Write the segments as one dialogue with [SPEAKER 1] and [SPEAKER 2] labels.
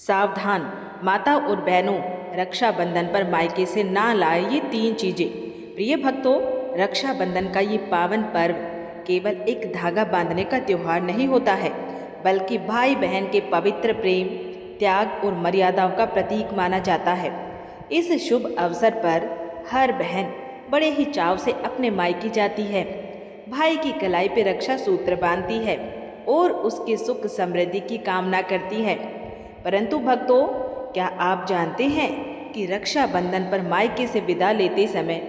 [SPEAKER 1] सावधान माता और बहनों, रक्षाबंधन पर मायके से ना लाए ये 3 चीजें। प्रिय भक्तों, रक्षाबंधन का ये पावन पर्व केवल एक धागा बांधने का त्योहार नहीं होता है, बल्कि भाई बहन के पवित्र प्रेम, त्याग और मर्यादाओं का प्रतीक माना जाता है। इस शुभ अवसर पर हर बहन बड़े ही चाव से अपने मायके जाती है, भाई की कलाई पे रक्षा सूत्र बांधती है और उसके सुख समृद्धि की कामना करती है। परंतु भक्तों, क्या आप जानते हैं कि रक्षाबंधन पर मायके से विदा लेते समय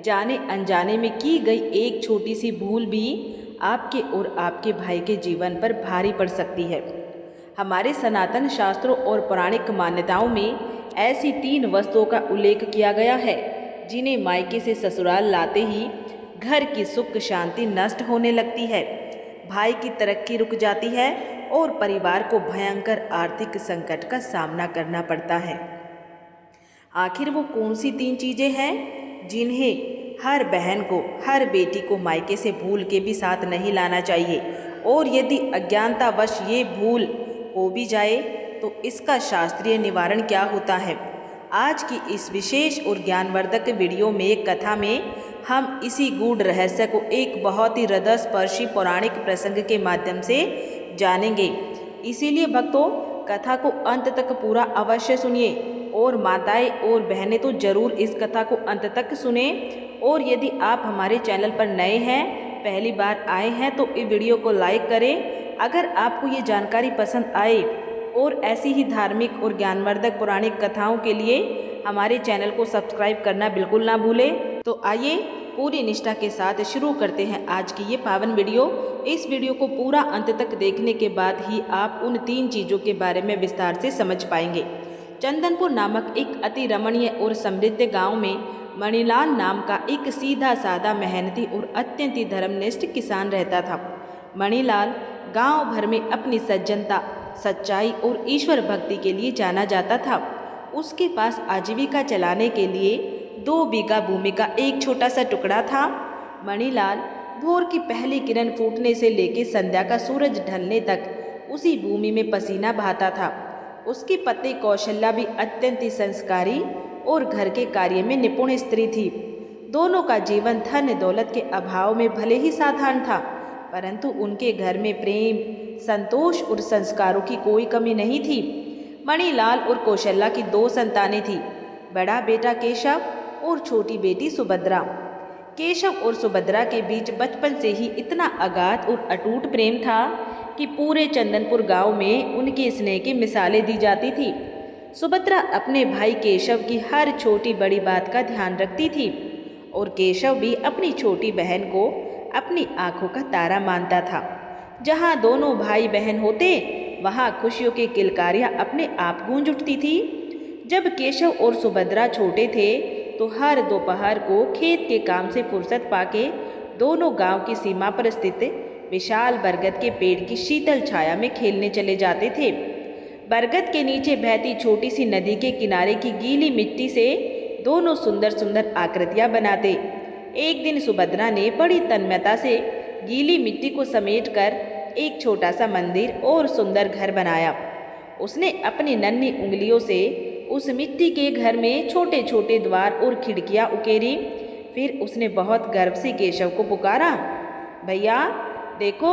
[SPEAKER 1] जाने अनजाने में की गई एक छोटी सी भूल भी आपके और आपके भाई के जीवन पर भारी पड़ सकती है। हमारे सनातन शास्त्रों और पौराणिक मान्यताओं में ऐसी 3 वस्तुओं का उल्लेख किया गया है जिन्हें मायके से ससुराल लाते ही घर की सुख शांति नष्ट होने लगती है, भाई की तरक्की रुक जाती है और परिवार को भयंकर आर्थिक संकट का सामना करना पड़ता है। आखिर वो कौन सी 3 चीजें हैं जिन्हें हर बहन को, हर बेटी को मायके से भूल के भी साथ नहीं लाना चाहिए, और यदि अज्ञानतावश ये भूल हो भी जाए तो इसका शास्त्रीय निवारण क्या होता है? आज की इस विशेष और ज्ञानवर्धक वीडियो में एक कथा में हम इसी गूढ़ रहस्य को एक बहुत ही हृदयस्पर्शी पौराणिक प्रसंग के माध्यम से जानेंगे। इसीलिए भक्तों, कथा को अंत तक पूरा अवश्य सुनिए, और माताएं और बहनें तो जरूर इस कथा को अंत तक सुने। और यदि आप हमारे चैनल पर नए हैं, पहली बार आए हैं, तो इस वीडियो को लाइक करें। अगर आपको ये जानकारी पसंद आए और ऐसी ही धार्मिक और ज्ञानवर्धक पौराणिक कथाओं के लिए हमारे चैनल को सब्सक्राइब करना बिल्कुल ना भूलें। तो आइए पूरी निष्ठा के साथ शुरू करते हैं आज की ये पावन वीडियो। इस वीडियो को पूरा अंत तक देखने के बाद ही आप उन 3 चीज़ों के बारे में विस्तार से समझ पाएंगे। चंदनपुर नामक एक अति रमणीय और समृद्ध गांव में मणिलाल नाम का एक सीधा साधा, मेहनती और अत्यंत ही धर्मनिष्ठ किसान रहता था। मणिलाल गांव भर में अपनी सज्जनता, सच्चाई और ईश्वर भक्ति के लिए जाना जाता था। उसके पास आजीविका चलाने के लिए 2 बीघा भूमि का एक छोटा सा टुकड़ा था। मणिलाल भोर की पहली किरण फूटने से लेकर संध्या का सूरज ढलने तक उसी भूमि में पसीना बहाता था। उसकी पत्नी कौशल्या भी अत्यंत ही संस्कारी और घर के कार्य में निपुण स्त्री थी। दोनों का जीवन धन दौलत के अभाव में भले ही साधारण था, परंतु उनके घर में प्रेम, संतोष और संस्कारों की कोई कमी नहीं थी। मणिलाल और कौशल्या की 2 संतानें थी, बड़ा बेटा केशव और छोटी बेटी सुभद्रा। केशव और सुभद्रा के बीच बचपन से ही इतना अगाध और अटूट प्रेम था कि पूरे चंदनपुर गांव में उनके स्नेह की मिसालें दी जाती थी। सुभद्रा अपने भाई केशव की हर छोटी बड़ी बात का ध्यान रखती थी, और केशव भी अपनी छोटी बहन को अपनी आंखों का तारा मानता था। जहां दोनों भाई बहन होते, वहां खुशियों की किलकारियां अपने आप गूंज उठती थी। जब केशव और सुभद्रा छोटे थे तो हर दोपहर को खेत के काम से फुर्सत पाके दोनों गांव की सीमा पर स्थित विशाल बरगद के पेड़ की शीतल छाया में खेलने चले जाते थे। बरगद के नीचे बहती छोटी सी नदी के किनारे की गीली मिट्टी से दोनों सुंदर सुंदर आकृतियां बनाते। एक दिन सुभद्रा ने बड़ी तन्मयता से गीली मिट्टी को समेटकर एक छोटा सा मंदिर और सुंदर घर बनाया। उसने अपनी नन्ही उंगलियों से उस मिट्टी के घर में छोटे छोटे द्वार और खिड़कियां उकेरी। फिर उसने बहुत गर्व से केशव को पुकारा, भैया देखो,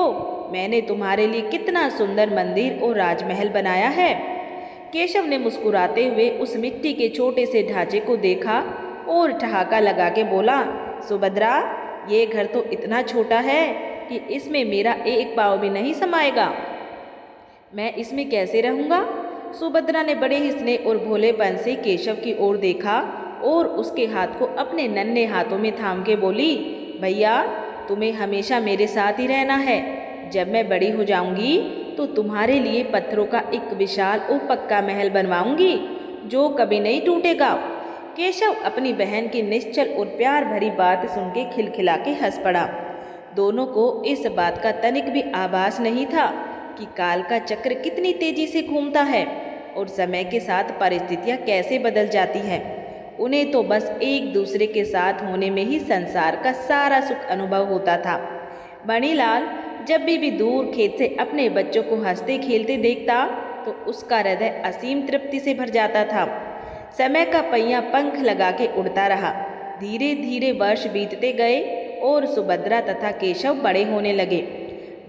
[SPEAKER 1] मैंने तुम्हारे लिए कितना सुंदर मंदिर और राजमहल बनाया है। केशव ने मुस्कुराते हुए उस मिट्टी के छोटे से ढांचे को देखा और ठहाका लगा के बोला, सुभद्रा, ये घर तो इतना छोटा है कि इसमें मेरा एक पाँव भी नहीं समाएगा। मैं इसमें कैसे रहूँगा? सुभद्रा ने बड़े ही स्नेह और भोलेपन से केशव की ओर देखा और उसके हाथ को अपने नन्हे हाथों में थाम के बोली, भैया तुम्हें हमेशा मेरे साथ ही रहना है। जब मैं बड़ी हो जाऊंगी तो तुम्हारे लिए पत्थरों का एक विशाल और पक्का महल बनवाऊंगी जो कभी नहीं टूटेगा। केशव अपनी बहन की निश्चल और प्यार भरी बात सुन के खिलखिला के हंस पड़ा। दोनों को इस बात का तनिक भी आभास नहीं था कि काल का चक्र कितनी तेजी से घूमता है और समय के साथ परिस्थितियां कैसे बदल जाती है। उन्हें तो बस एक दूसरे के साथ होने में ही संसार का सारा सुख अनुभव होता था। मणिलाल जब भी दूर खेत से अपने बच्चों को हंसते खेलते देखता तो उसका हृदय असीम तृप्ति से भर जाता था। समय का पहिया पंख लगा के उड़ता रहा। धीरे धीरे वर्ष बीतते गए और सुभद्रा तथा केशव बड़े होने लगे।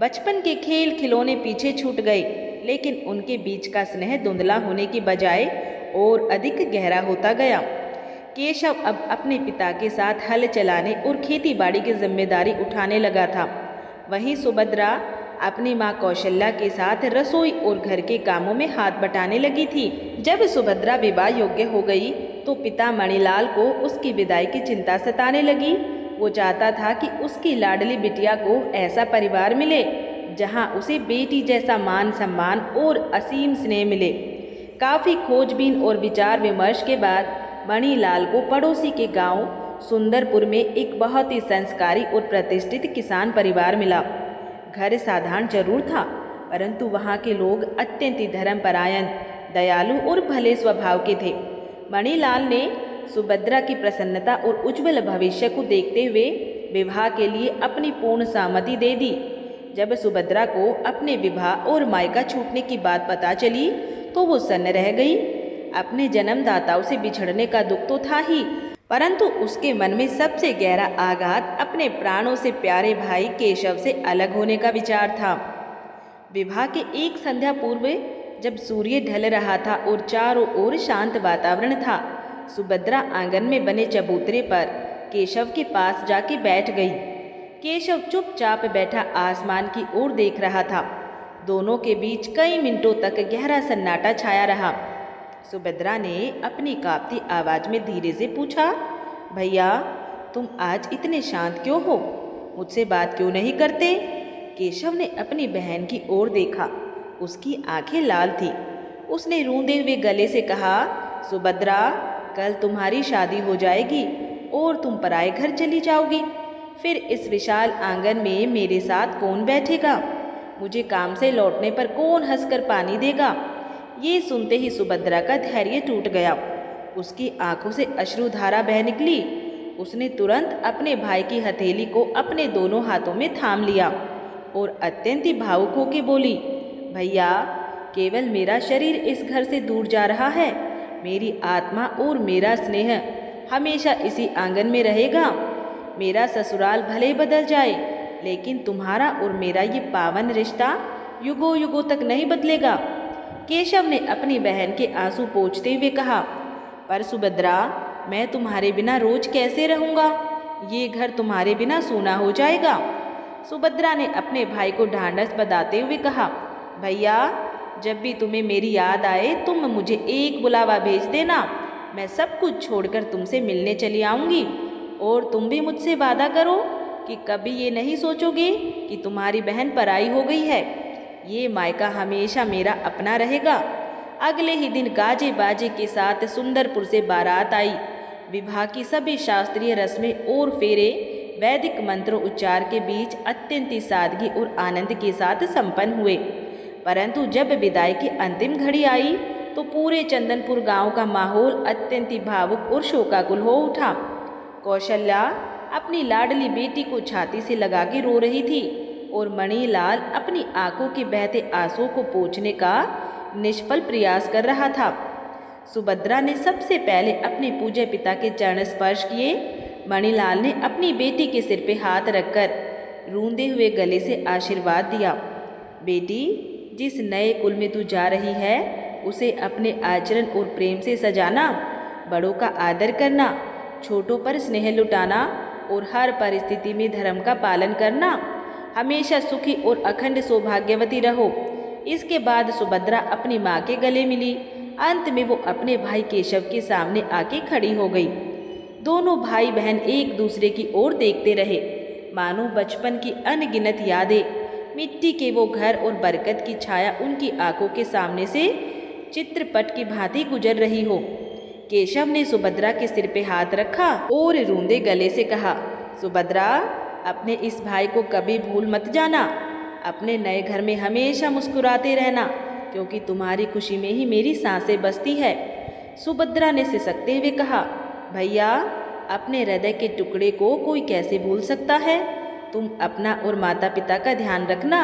[SPEAKER 1] बचपन के खेल खिलौने पीछे छूट गए, लेकिन उनके बीच का स्नेह धुंधला होने की बजाय और अधिक गहरा होता गया। केशव अब अपने पिता के साथ हल चलाने और खेती बाड़ी की जिम्मेदारी उठाने लगा था। वहीं सुभद्रा अपनी माँ कौशल्या के साथ रसोई और घर के कामों में हाथ बटाने लगी थी। जब सुभद्रा विवाह योग्य हो गई तो पिता मणिलाल को उसकी विदाई की चिंता सताने लगी। वो चाहता था कि उसकी लाडली बिटिया को ऐसा परिवार मिले जहां उसे बेटी जैसा मान सम्मान और असीम स्नेह मिले। काफ़ी खोजबीन और विचार विमर्श के बाद मणिलाल को पड़ोसी के गांव सुंदरपुर में एक बहुत ही संस्कारी और प्रतिष्ठित किसान परिवार मिला। घर साधारण जरूर था, परंतु वहाँ के लोग अत्यंत धर्मपरायण, दयालु और भले स्वभाव के थे। मणिलाल ने सुभद्रा की प्रसन्नता और उज्जवल भविष्य को देखते हुए विवाह के लिए अपनी पूर्ण सहमति दे दी। जब सुभद्रा को अपने विवाह और मायका छूटने की बात पता चली तो वो सन्न रह गई। अपने जन्मदाताओं से बिछड़ने का दुख तो था ही, परंतु उसके मन में सबसे गहरा आघात अपने प्राणों से प्यारे भाई केशव से अलग होने का विचार था। विवाह के एक संध्या पूर्व जब सूर्य ढल रहा था और चारों ओर शांत वातावरण था, सुभद्रा आंगन में बने चबूतरे पर केशव के पास जाके बैठ गई। केशव चुपचाप बैठा आसमान की ओर देख रहा था। दोनों के बीच कई मिनटों तक गहरा सन्नाटा छाया रहा। सुभद्रा ने अपनी कांपती आवाज में धीरे से पूछा, भैया तुम आज इतने शांत क्यों हो? मुझसे बात क्यों नहीं करते? केशव ने अपनी बहन की ओर देखा। उसकी आंखें लाल थीं। उसने रूंधे हुए गले से कहा, सुभद्रा कल तुम्हारी शादी हो जाएगी और तुम पराए घर चली जाओगी। फिर इस विशाल आंगन में मेरे साथ कौन बैठेगा? मुझे काम से लौटने पर कौन हंसकर पानी देगा? ये सुनते ही सुभद्रा का धैर्य टूट गया। उसकी आंखों से अश्रुधारा बह निकली। उसने तुरंत अपने भाई की हथेली को अपने दोनों हाथों में थाम लिया और अत्यंत ही भावुक होकर बोली, भैया केवल मेरा शरीर इस घर से दूर जा रहा है, मेरी आत्मा और मेरा स्नेह हमेशा इसी आंगन में रहेगा। मेरा ससुराल भले बदल जाए, लेकिन तुम्हारा और मेरा ये पावन रिश्ता युगों युगों तक नहीं बदलेगा। केशव ने अपनी बहन के आंसू पोंछते हुए कहा, पर सुभद्रा मैं तुम्हारे बिना रोज कैसे रहूँगा? ये घर तुम्हारे बिना सूना हो जाएगा। सुभद्रा ने अपने भाई को ढांढस बंधाते हुए कहा, भैया जब भी तुम्हें मेरी याद आए तुम मुझे एक बुलावा भेज देना। मैं सब कुछ छोड़कर तुमसे मिलने चली आऊँगी और तुम भी मुझसे वादा करो कि कभी ये नहीं सोचोगे कि तुम्हारी बहन पराई हो गई है। ये मायका हमेशा मेरा अपना रहेगा। अगले ही दिन गाजे बाजे के साथ सुंदरपुर से बारात आई। विवाह की सभी शास्त्रीय रस्में और फेरे वैदिक मंत्रों उच्चार के बीच अत्यंत सादगी और आनंद के साथ संपन्न हुए। परंतु जब विदाई की अंतिम घड़ी आई तो पूरे चंदनपुर गांव का माहौल अत्यंत भावुक और शोकाकुल हो उठा। कौशल्या अपनी लाडली बेटी को छाती से लगा के रो रही थी और मणिलाल अपनी आंखों के बहते आंसुओं को पोंछने का निष्फल प्रयास कर रहा था। सुभद्रा ने सबसे पहले अपने पूज्य पिता के चरण स्पर्श किए। मणिलाल ने अपनी बेटी के सिर पे हाथ रखकर रूंधे हुए गले से आशीर्वाद दिया, बेटी जिस नए कुल में तू जा रही है उसे अपने आचरण और प्रेम से सजाना, बड़ों का आदर करना, छोटों पर स्नेह लुटाना और हर परिस्थिति में धर्म का पालन करना। हमेशा सुखी और अखंड सौभाग्यवती रहो। इसके बाद सुभद्रा अपनी माँ के गले मिली। अंत में वो अपने भाई केशव के सामने आके खड़ी हो गई। दोनों भाई बहन एक दूसरे की ओर देखते रहे, मानो बचपन की अनगिनत यादें, मिट्टी के वो घर और बरकत की छाया उनकी आंखों के सामने से चित्रपट की भांति गुजर रही हो। केशव ने सुभद्रा के सिर पे हाथ रखा और रूंधे गले से कहा, सुभद्रा अपने इस भाई को कभी भूल मत जाना। अपने नए घर में हमेशा मुस्कुराते रहना, क्योंकि तुम्हारी खुशी में ही मेरी सांसें बसती है। सुभद्रा ने सिसकते हुए कहा, भैया अपने हृदय के टुकड़े को कोई कैसे भूल सकता है? तुम अपना और माता पिता का ध्यान रखना।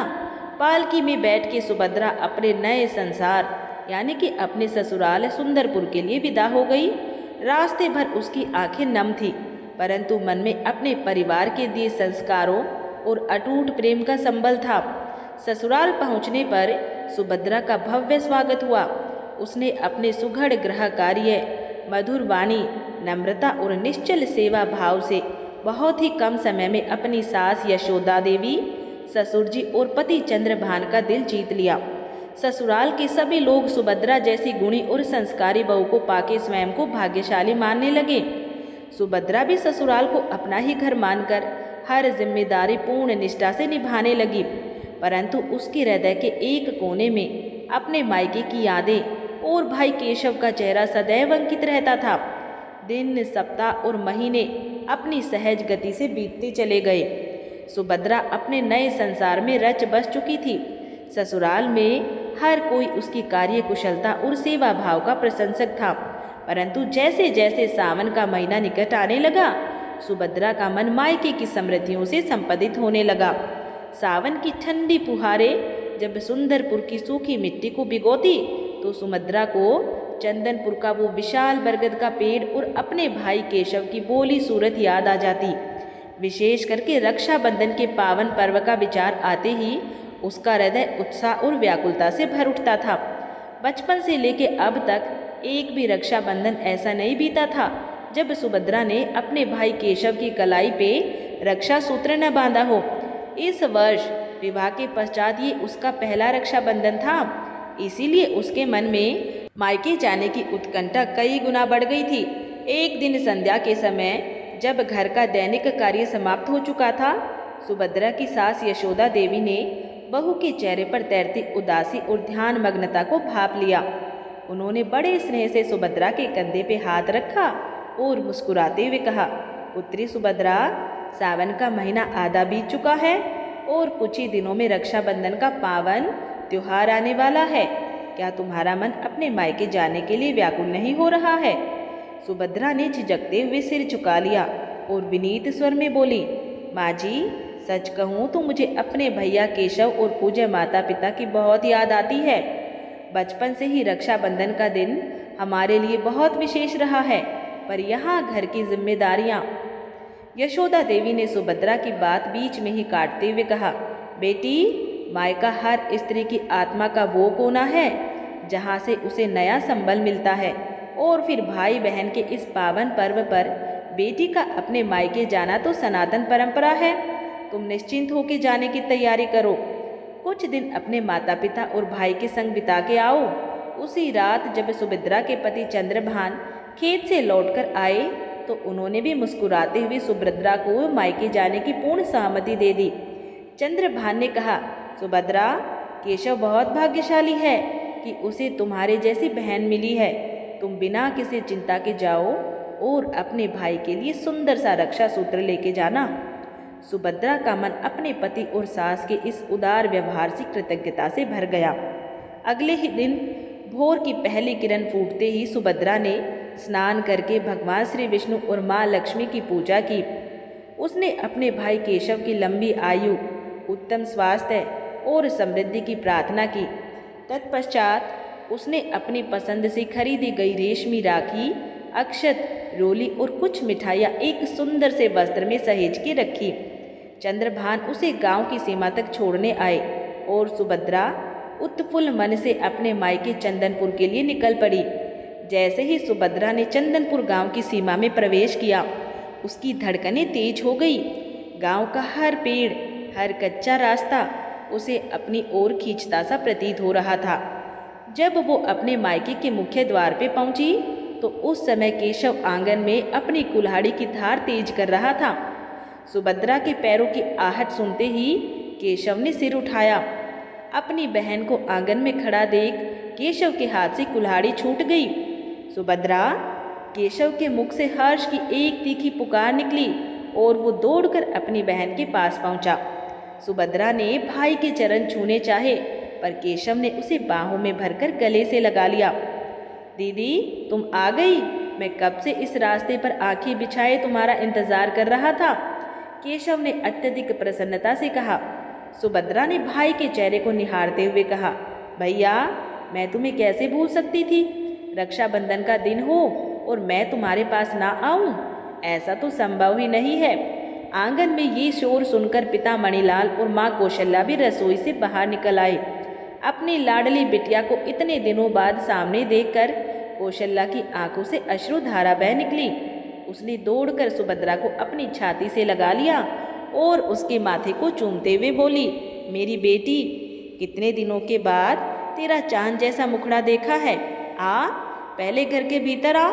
[SPEAKER 1] पालकी में बैठ के सुभद्रा अपने नए संसार यानी कि अपने ससुराल सुंदरपुर के लिए विदा हो गई। रास्ते भर उसकी आंखें नम थी, परंतु मन में अपने परिवार के दिए संस्कारों और अटूट प्रेम का संबल था। ससुराल पहुंचने पर सुभद्रा का भव्य स्वागत हुआ। उसने अपने सुघड़ गृह कार्य, मधुर वाणी, नम्रता और निश्चल सेवा भाव से बहुत ही कम समय में अपनी सास यशोदा देवी, ससुर जी और पति चंद्रभान का दिल जीत लिया। ससुराल के सभी लोग सुभद्रा जैसी गुणी और संस्कारी बहू को पाके स्वयं को भाग्यशाली मानने लगे। सुभद्रा भी ससुराल को अपना ही घर मानकर हर जिम्मेदारी पूर्ण निष्ठा से निभाने लगी, परंतु उसके हृदय के एक कोने में अपने मायके की यादें और भाई केशव का चेहरा सदैव अंकित रहता था। दिन, सप्ताह और महीने अपनी सहज गति से बीतते चले गए। सुभद्रा अपने नए संसार में रच बस चुकी थी। ससुराल में हर कोई उसकी कार्य कुशलता और सेवा भाव का प्रशंसक था, परंतु जैसे जैसे सावन का महीना निकट आने लगा, सुभद्रा का मन मायके की समृद्धियों से संपदित होने लगा। सावन की ठंडी फुहारें जब सुंदरपुर की सूखी मिट्टी को भिगोती, तो सुभद्रा को चंदनपुर का वो विशाल बरगद का पेड़ और अपने भाई केशव की बोली सूरत याद आ जाती। विशेष करके रक्षाबंधन के पावन पर्व का विचार आते ही उसका हृदय उत्साह और व्याकुलता से भर उठता था। बचपन से लेके अब तक एक भी रक्षाबंधन ऐसा नहीं बीता था जब सुभद्रा ने अपने भाई केशव की कलाई पे रक्षा सूत्र न बांधा हो। इस वर्ष विवाह के पश्चात ये उसका पहला रक्षाबंधन था, इसीलिए उसके मन में मायके जाने की उत्कंठा कई गुना बढ़ गई थी। एक दिन संध्या के समय जब घर का दैनिक कार्य समाप्त हो चुका था, सुभद्रा की सास यशोदा देवी ने बहू के चेहरे पर तैरती उदासी और ध्यान मग्नता को भाप लिया। उन्होंने बड़े स्नेह से सुभद्रा के कंधे पे हाथ रखा और मुस्कुराते हुए कहा, पुत्री सुभद्रा, सावन का महीना आधा बीत चुका है और कुछ ही दिनों में रक्षाबंधन का पावन त्योहार आने वाला है। क्या तुम्हारा मन अपने मायके जाने के लिए व्याकुल नहीं हो रहा है? सुभद्रा ने झिझकते हुए सिर झुका लिया और विनीत स्वर में बोली, माँ जी, सच कहूँ तो मुझे अपने भैया केशव और पूज्य माता पिता की बहुत याद आती है। बचपन से ही रक्षाबंधन का दिन हमारे लिए बहुत विशेष रहा है, पर यहाँ घर की जिम्मेदारियाँ। यशोदा देवी ने सुभद्रा की बात बीच में ही काटते हुए कहा, बेटी, मायका हर स्त्री की आत्मा का वो कोना है जहाँ से उसे नया संबल मिलता है, और फिर भाई बहन के इस पावन पर्व पर बेटी का अपने मायके जाना तो सनातन परंपरा है। तुम निश्चिंत होकर जाने की तैयारी करो। कुछ दिन अपने माता पिता और भाई के संग बिता के आओ। उसी रात जब सुभद्रा के पति चंद्रभान खेत से लौटकर आए, तो उन्होंने भी मुस्कुराते हुए सुभद्रा को मायके जाने की पूर्ण सहमति दे दी। चंद्रभान ने कहा, सुभद्रा, केशव बहुत भाग्यशाली है कि उसे तुम्हारे जैसी बहन मिली है। तुम बिना किसी चिंता के जाओ और अपने भाई के लिए सुंदर सा रक्षा सूत्र लेके जाना। सुभद्रा का मन अपने पति और सास के इस उदार व्यवहार से कृतज्ञता से भर गया। अगले ही दिन भोर की पहली किरण फूटते ही सुभद्रा ने स्नान करके भगवान श्री विष्णु और माँ लक्ष्मी की पूजा की। उसने अपने भाई केशव की लंबी आयु, उत्तम स्वास्थ्य और समृद्धि की प्रार्थना की। तत्पश्चात उसने अपनी पसंद से खरीदी गई रेशमी राखी, अक्षत, रोली और कुछ मिठाइयाँ एक सुंदर से वस्त्र में सहेज के रखी। चंद्रभान उसे गांव की सीमा तक छोड़ने आए और सुभद्रा उत्फुल्ल मन से अपने मायके चंदनपुर के लिए निकल पड़ी। जैसे ही सुभद्रा ने चंदनपुर गांव की सीमा में प्रवेश किया, उसकी धड़कनें तेज हो गई। गांव का हर पेड़, हर कच्चा रास्ता उसे अपनी ओर खींचता सा प्रतीत हो रहा था। जब वो अपने मायके के मुख्य द्वार पे पहुंची, तो उस समय केशव आंगन में अपनी कुल्हाड़ी की धार तेज कर रहा था। सुभद्रा के पैरों की आहट सुनते ही केशव ने सिर उठाया। अपनी बहन को आंगन में खड़ा देख केशव के हाथ से कुल्हाड़ी छूट गई। सुभद्रा, केशव के मुख से हर्ष की एक तीखी पुकार निकली और वो दौड़कर अपनी बहन के पास पहुंचा। सुभद्रा ने भाई के चरण छूने चाहे, पर केशव ने उसे बाहों में भरकर गले से लगा लिया। दीदी, तुम आ गई। मैं कब से इस रास्ते पर आंखें बिछाए तुम्हारा इंतजार कर रहा था। केशव ने अत्यधिक प्रसन्नता से कहा। सुभद्रा ने भाई के चेहरे को निहारते हुए कहा, भैया मैं तुम्हें कैसे भूल सकती थी। रक्षाबंधन का दिन हो और मैं तुम्हारे पास ना आऊं, ऐसा तो संभव ही नहीं है। आंगन में ये शोर सुनकर पिता मणिलाल और माँ कौशल्या भी रसोई से बाहर निकल आए। अपनी लाडली बिटिया को इतने दिनों बाद सामने देखकर कौशल्या की आंखों से अश्रुधारा बह निकली। उसने दौड़कर सुभद्रा को अपनी छाती से लगा लिया और उसके माथे को चूमते हुए बोली, मेरी बेटी, कितने दिनों के बाद तेरा चांद जैसा मुखड़ा देखा है। आ, पहले घर के भीतर आ।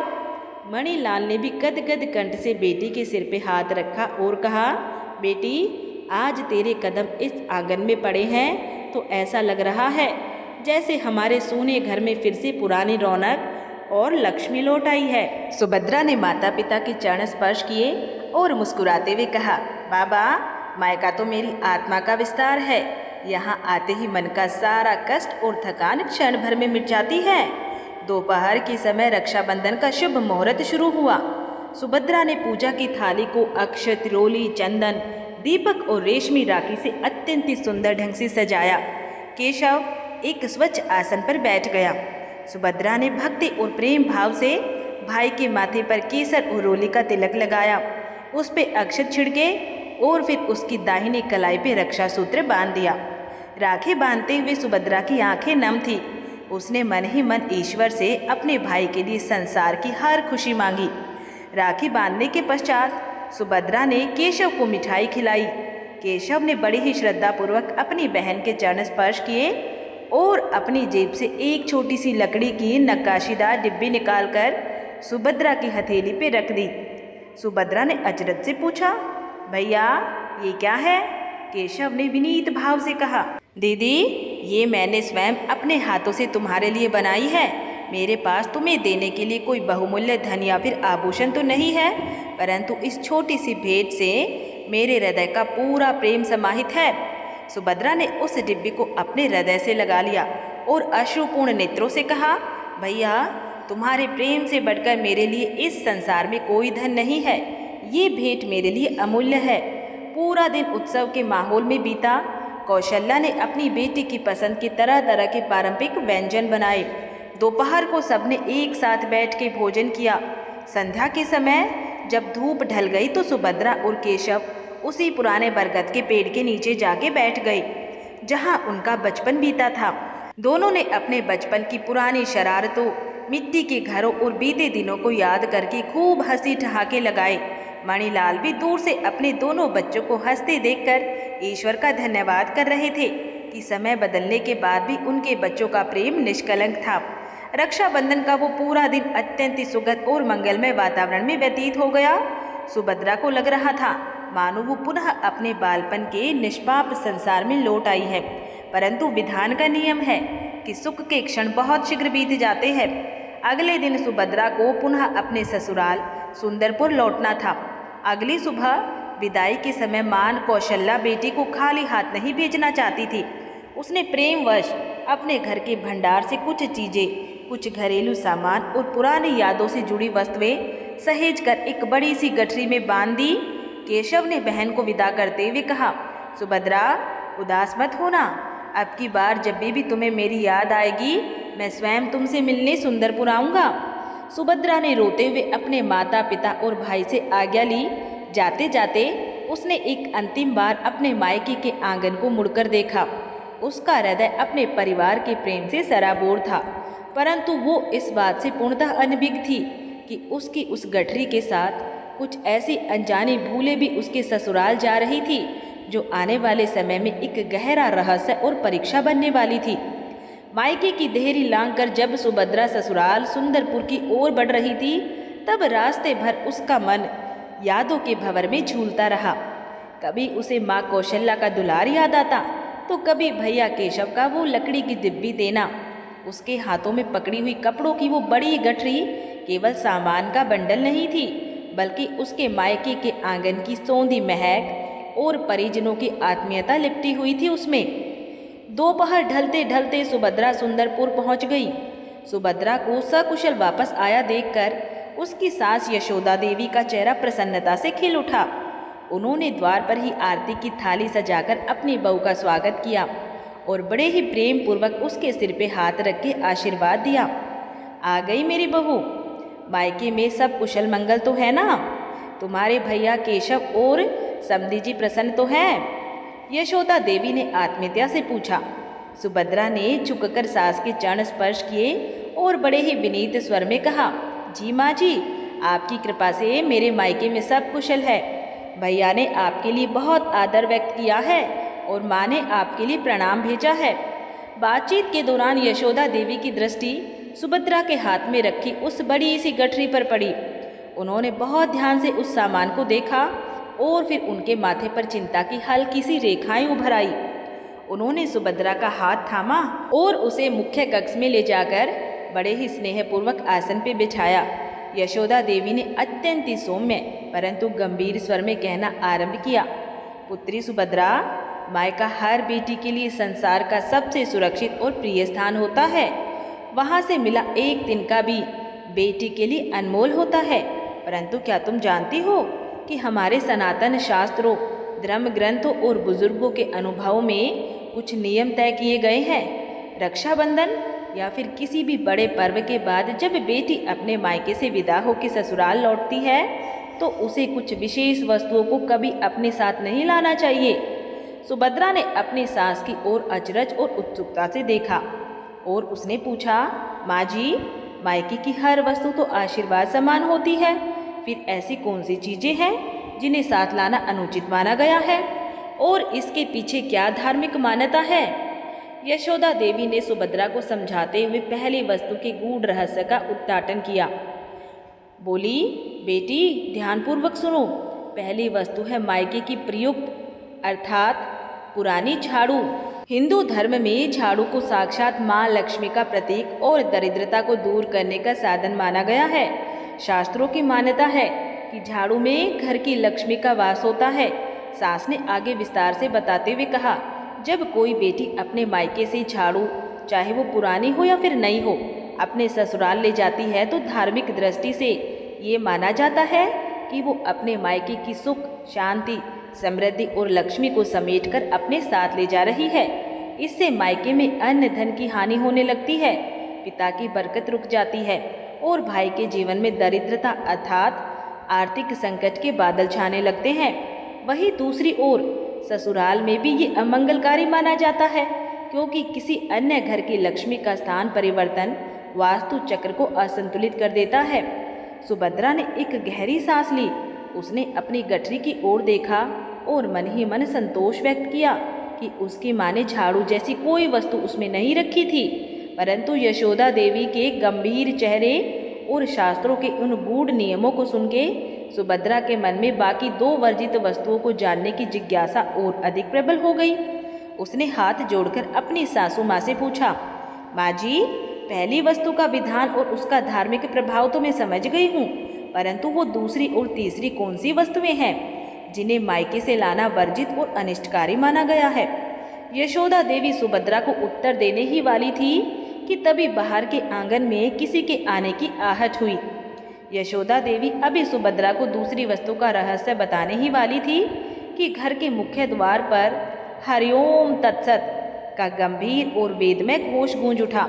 [SPEAKER 1] मणिलाल ने भी गदगद कंठ से बेटी के सिर पे हाथ रखा और कहा, बेटी, आज तेरे कदम इस आंगन में पड़े हैं तो ऐसा लग रहा है जैसे हमारे सोने घर में फिर से पुरानी रौनक और लक्ष्मी लौट आई है। सुभद्रा ने माता पिता के चरण स्पर्श किए और मुस्कुराते हुए कहा, बाबा, मायका तो मेरी आत्मा का विस्तार है। यहाँ आते ही मन का सारा कष्ट और थकान क्षण भर में मिट जाती है। दोपहर के समय रक्षाबंधन का शुभ मुहूर्त शुरू हुआ। सुभद्रा ने पूजा की थाली को अक्षत, रोली, चंदन, दीपक और रेशमी राखी से अत्यंत ही सुंदर ढंग से सजाया। केशव एक स्वच्छ आसन पर बैठ गया। सुभद्रा ने भक्ति और प्रेम भाव से भाई के माथे पर केसर और रोली का तिलक लगाया, उस पे अक्षत छिड़के और फिर उसकी दाहिनी कलाई पे रक्षा सूत्र बांध दिया। राखी बांधते हुए सुभद्रा की आंखें नम थी। उसने मन ही मन ईश्वर से अपने भाई के लिए संसार की हर खुशी मांगी। राखी बांधने के पश्चात सुभद्रा ने केशव को मिठाई खिलाई। केशव ने बड़ी ही श्रद्धापूर्वक अपनी बहन के चरण स्पर्श किए और अपनी जेब से एक छोटी सी लकड़ी की नक्काशीदार डिब्बी निकालकर सुभद्रा की हथेली पे रख दी। सुभद्रा ने अचरज से पूछा, भैया ये क्या है? केशव ने विनीत भाव से कहा, दीदी, ये मैंने स्वयं अपने हाथों से तुम्हारे लिए बनाई है। मेरे पास तुम्हें देने के लिए कोई बहुमूल्य धन या फिर आभूषण तो नहीं है, परंतु इस छोटी सी भेंट से मेरे हृदय का पूरा प्रेम समाहित है। सुभद्रा ने उस डिब्बी को अपने हृदय से लगा लिया और अश्रुपूर्ण नेत्रों से कहा, भैया, तुम्हारे प्रेम से बढ़कर मेरे लिए इस संसार में कोई धन नहीं है। ये भेंट मेरे लिए अमूल्य है। पूरा दिन उत्सव के माहौल में बीता। कौशल्या ने अपनी बेटी की पसंद के तरह तरह के पारंपरिक व्यंजन बनाए। दोपहर को सबने एक साथ बैठ के भोजन किया। संध्या के समय जब धूप ढल गई तो सुभद्रा और केशव उसी पुराने बरगद के पेड़ के नीचे जाके बैठ गए जहां उनका बचपन बीता था। दोनों ने अपने बचपन की पुरानी शरारतों, मिट्टी के घरों और बीते दिनों को याद करके खूब हंसी ठहाके लगाए। मणिलाल भी दूर से अपने दोनों बच्चों को हंसते देखकर ईश्वर का धन्यवाद कर रहे थे कि समय बदलने के बाद भी उनके बच्चों का प्रेम निष्कलंक था। रक्षाबंधन का वो पूरा दिन अत्यंत सुखद और मंगलमय वातावरण में व्यतीत हो गया। सुभद्रा को लग रहा था मानो वो पुनः अपने बालपन के निष्पाप संसार में लौट आई है, परंतु विधान का नियम है कि सुख के क्षण बहुत शीघ्र बीत जाते हैं। अगले दिन सुभद्रा को पुनः अपने ससुराल सुंदरपुर लौटना था। अगली सुबह विदाई के समय मान कौशल्या बेटी को खाली हाथ नहीं भेजना चाहती थी। उसने प्रेमवश अपने घर के भंडार से कुछ चीजें, कुछ घरेलू सामान और पुरानी यादों से जुड़ी वस्तुएं सहेज कर एक बड़ी सी गठरी में बांध दी। केशव ने बहन को विदा करते हुए कहा, सुभद्रा, उदास मत होना। अब की बार जब भी तुम्हें मेरी याद आएगी मैं स्वयं तुमसे मिलने सुंदरपुर आऊँगा। सुभद्रा ने रोते हुए अपने माता पिता और भाई से आज्ञा ली। जाते जाते उसने एक अंतिम बार अपने मायके के आंगन को मुड़कर देखा। उसका हृदय अपने परिवार के प्रेम से सराबोर था, परंतु वो इस बात से पूर्णतः अनभिज्ञ थी कि उसकी उस गठरी के साथ कुछ ऐसी अनजानी भूलें भी उसके ससुराल जा रही थी जो आने वाले समय में एक गहरा रहस्य और परीक्षा बनने वाली थी। मायके की देहरी लांघ कर जब सुभद्रा ससुराल सुंदरपुर की ओर बढ़ रही थी, तब रास्ते भर उसका मन यादों के भंवर में झूलता रहा। कभी उसे माँ कौशल्या का दुलार याद आता तो कभी भैया केशव का वो लकड़ी की डिब्बी देना। उसके हाथों में पकड़ी हुई कपड़ों की वो बड़ी गठरी केवल सामान का बंडल नहीं थी, बल्कि उसके मायके के आंगन की सौंधी महक और परिजनों की आत्मीयता लिपटी हुई थी उसमें। दोपहर ढलते ढलते सुभद्रा सुंदरपुर पहुंच गई। सुभद्रा को सकुशल वापस आया देखकर उसकी सास यशोदा देवी का चेहरा प्रसन्नता से खिल उठा। उन्होंने द्वार पर ही आरती की थाली सजाकर अपनी बहू का स्वागत किया और बड़े ही प्रेम पूर्वक उसके सिर पे हाथ रख के आशीर्वाद दिया। आ गई मेरी बहू, मायके में सब कुशल मंगल तो है ना? तुम्हारे भैया केशव और समधी जी प्रसन्न तो हैं? यशोदा देवी ने आत्मीयता से पूछा। सुभद्रा ने झुककर सास के चरण स्पर्श किए और बड़े ही विनीत स्वर में कहा, जी माँ जी, आपकी कृपा से मेरे मायके में सब कुशल है। भैया ने आपके लिए बहुत आदर व्यक्त किया है और माँ ने आपके लिए प्रणाम भेजा है। बातचीत के दौरान यशोदा देवी की दृष्टि सुभद्रा के हाथ में रखी उस बड़ी सी गठरी पर पड़ी। उन्होंने बहुत ध्यान से उस सामान को देखा और फिर उनके माथे पर चिंता की हल्की सी रेखाएं उभर आई। उन्होंने सुभद्रा का हाथ थामा और उसे मुख्य कक्ष में ले जाकर बड़े ही स्नेहपूर्वक आसन पे बिठाया। यशोदा देवी ने अत्यंत ही सौम्य परंतु गंभीर स्वर में कहना आरंभ किया, पुत्री सुभद्रा, मायका हर बेटी के लिए संसार का सबसे सुरक्षित और प्रिय स्थान होता है। वहाँ से मिला एक दिन का भी बेटी के लिए अनमोल होता है। परंतु क्या तुम जानती हो कि हमारे सनातन शास्त्रों, धर्म ग्रंथों और बुजुर्गों के अनुभवों में कुछ नियम तय किए गए हैं। रक्षाबंधन या फिर किसी भी बड़े पर्व के बाद जब बेटी अपने मायके से विदा होकर ससुराल लौटती है तो उसे कुछ विशेष वस्तुओं को कभी अपने साथ नहीं लाना चाहिए। सुभद्रा ने अपनी सास की ओर अचरज और उत्सुकता से देखा और उसने पूछा, माँ जी, मायके की हर वस्तु तो आशीर्वाद समान होती है, फिर ऐसी कौन सी चीज़ें हैं जिन्हें साथ लाना अनुचित माना गया है और इसके पीछे क्या धार्मिक मान्यता है? यशोदा देवी ने सुभद्रा को समझाते हुए पहली वस्तु के गूढ़ रहस्य का उद्घाटन किया। बोली, बेटी ध्यानपूर्वक सुनो। पहली वस्तु है मायके की प्रयुक्त अर्थात पुरानी झाड़ू। हिंदू धर्म में झाड़ू को साक्षात माँ लक्ष्मी का प्रतीक और दरिद्रता को दूर करने का साधन माना गया है। शास्त्रों की मान्यता है कि झाड़ू में घर की लक्ष्मी का वास होता है। सास ने आगे विस्तार से बताते हुए कहा, जब कोई बेटी अपने मायके से झाड़ू, चाहे वो पुरानी हो या फिर नई हो, अपने ससुराल ले जाती है तो धार्मिक दृष्टि से ये माना जाता है कि वो अपने मायके की सुख, शांति, समृद्धि और लक्ष्मी को समेटकर अपने साथ ले जा रही है। इससे मायके में अन्न धन की हानि होने लगती है, पिता की बरकत रुक जाती है और भाई के जीवन में दरिद्रता अर्थात आर्थिक संकट के बादल छाने लगते हैं। वहीं दूसरी ओर ससुराल में भी ये अमंगलकारी माना जाता है, क्योंकि किसी अन्य घर की लक्ष्मी का स्थान परिवर्तन वास्तु चक्र को असंतुलित कर देता है। सुभद्रा ने एक गहरी सांस ली। उसने अपनी गठरी की ओर देखा और मन ही मन संतोष व्यक्त किया कि उसकी माँ ने झाड़ू जैसी कोई वस्तु उसमें नहीं रखी थी। परंतु यशोदा देवी के गंभीर चेहरे और शास्त्रों के उन गूढ़ नियमों को सुन के सुभद्रा के मन में बाकी दो वर्जित वस्तुओं को जानने की जिज्ञासा और अधिक प्रबल हो गई। उसने हाथ जोड़कर अपनी सासू माँ से पूछा, माँ जी, पहली वस्तु का विधान और उसका धार्मिक प्रभाव तो मैं समझ गई हूँ, परंतु वो दूसरी और तीसरी कौन सी वस्तुएं हैं जिन्हें मायके से लाना वर्जित और अनिष्टकारी माना गया है? यशोदा देवी सुभद्रा को उत्तर देने ही वाली थी कि तभी बाहर के आंगन में किसी के आने की आहट हुई। यशोदा देवी अभी सुभद्रा को दूसरी वस्तु का रहस्य बताने ही वाली थी कि घर के मुख्य द्वार पर हरिओम तत्सत का गंभीर और वेदमय घोष गूंज उठा।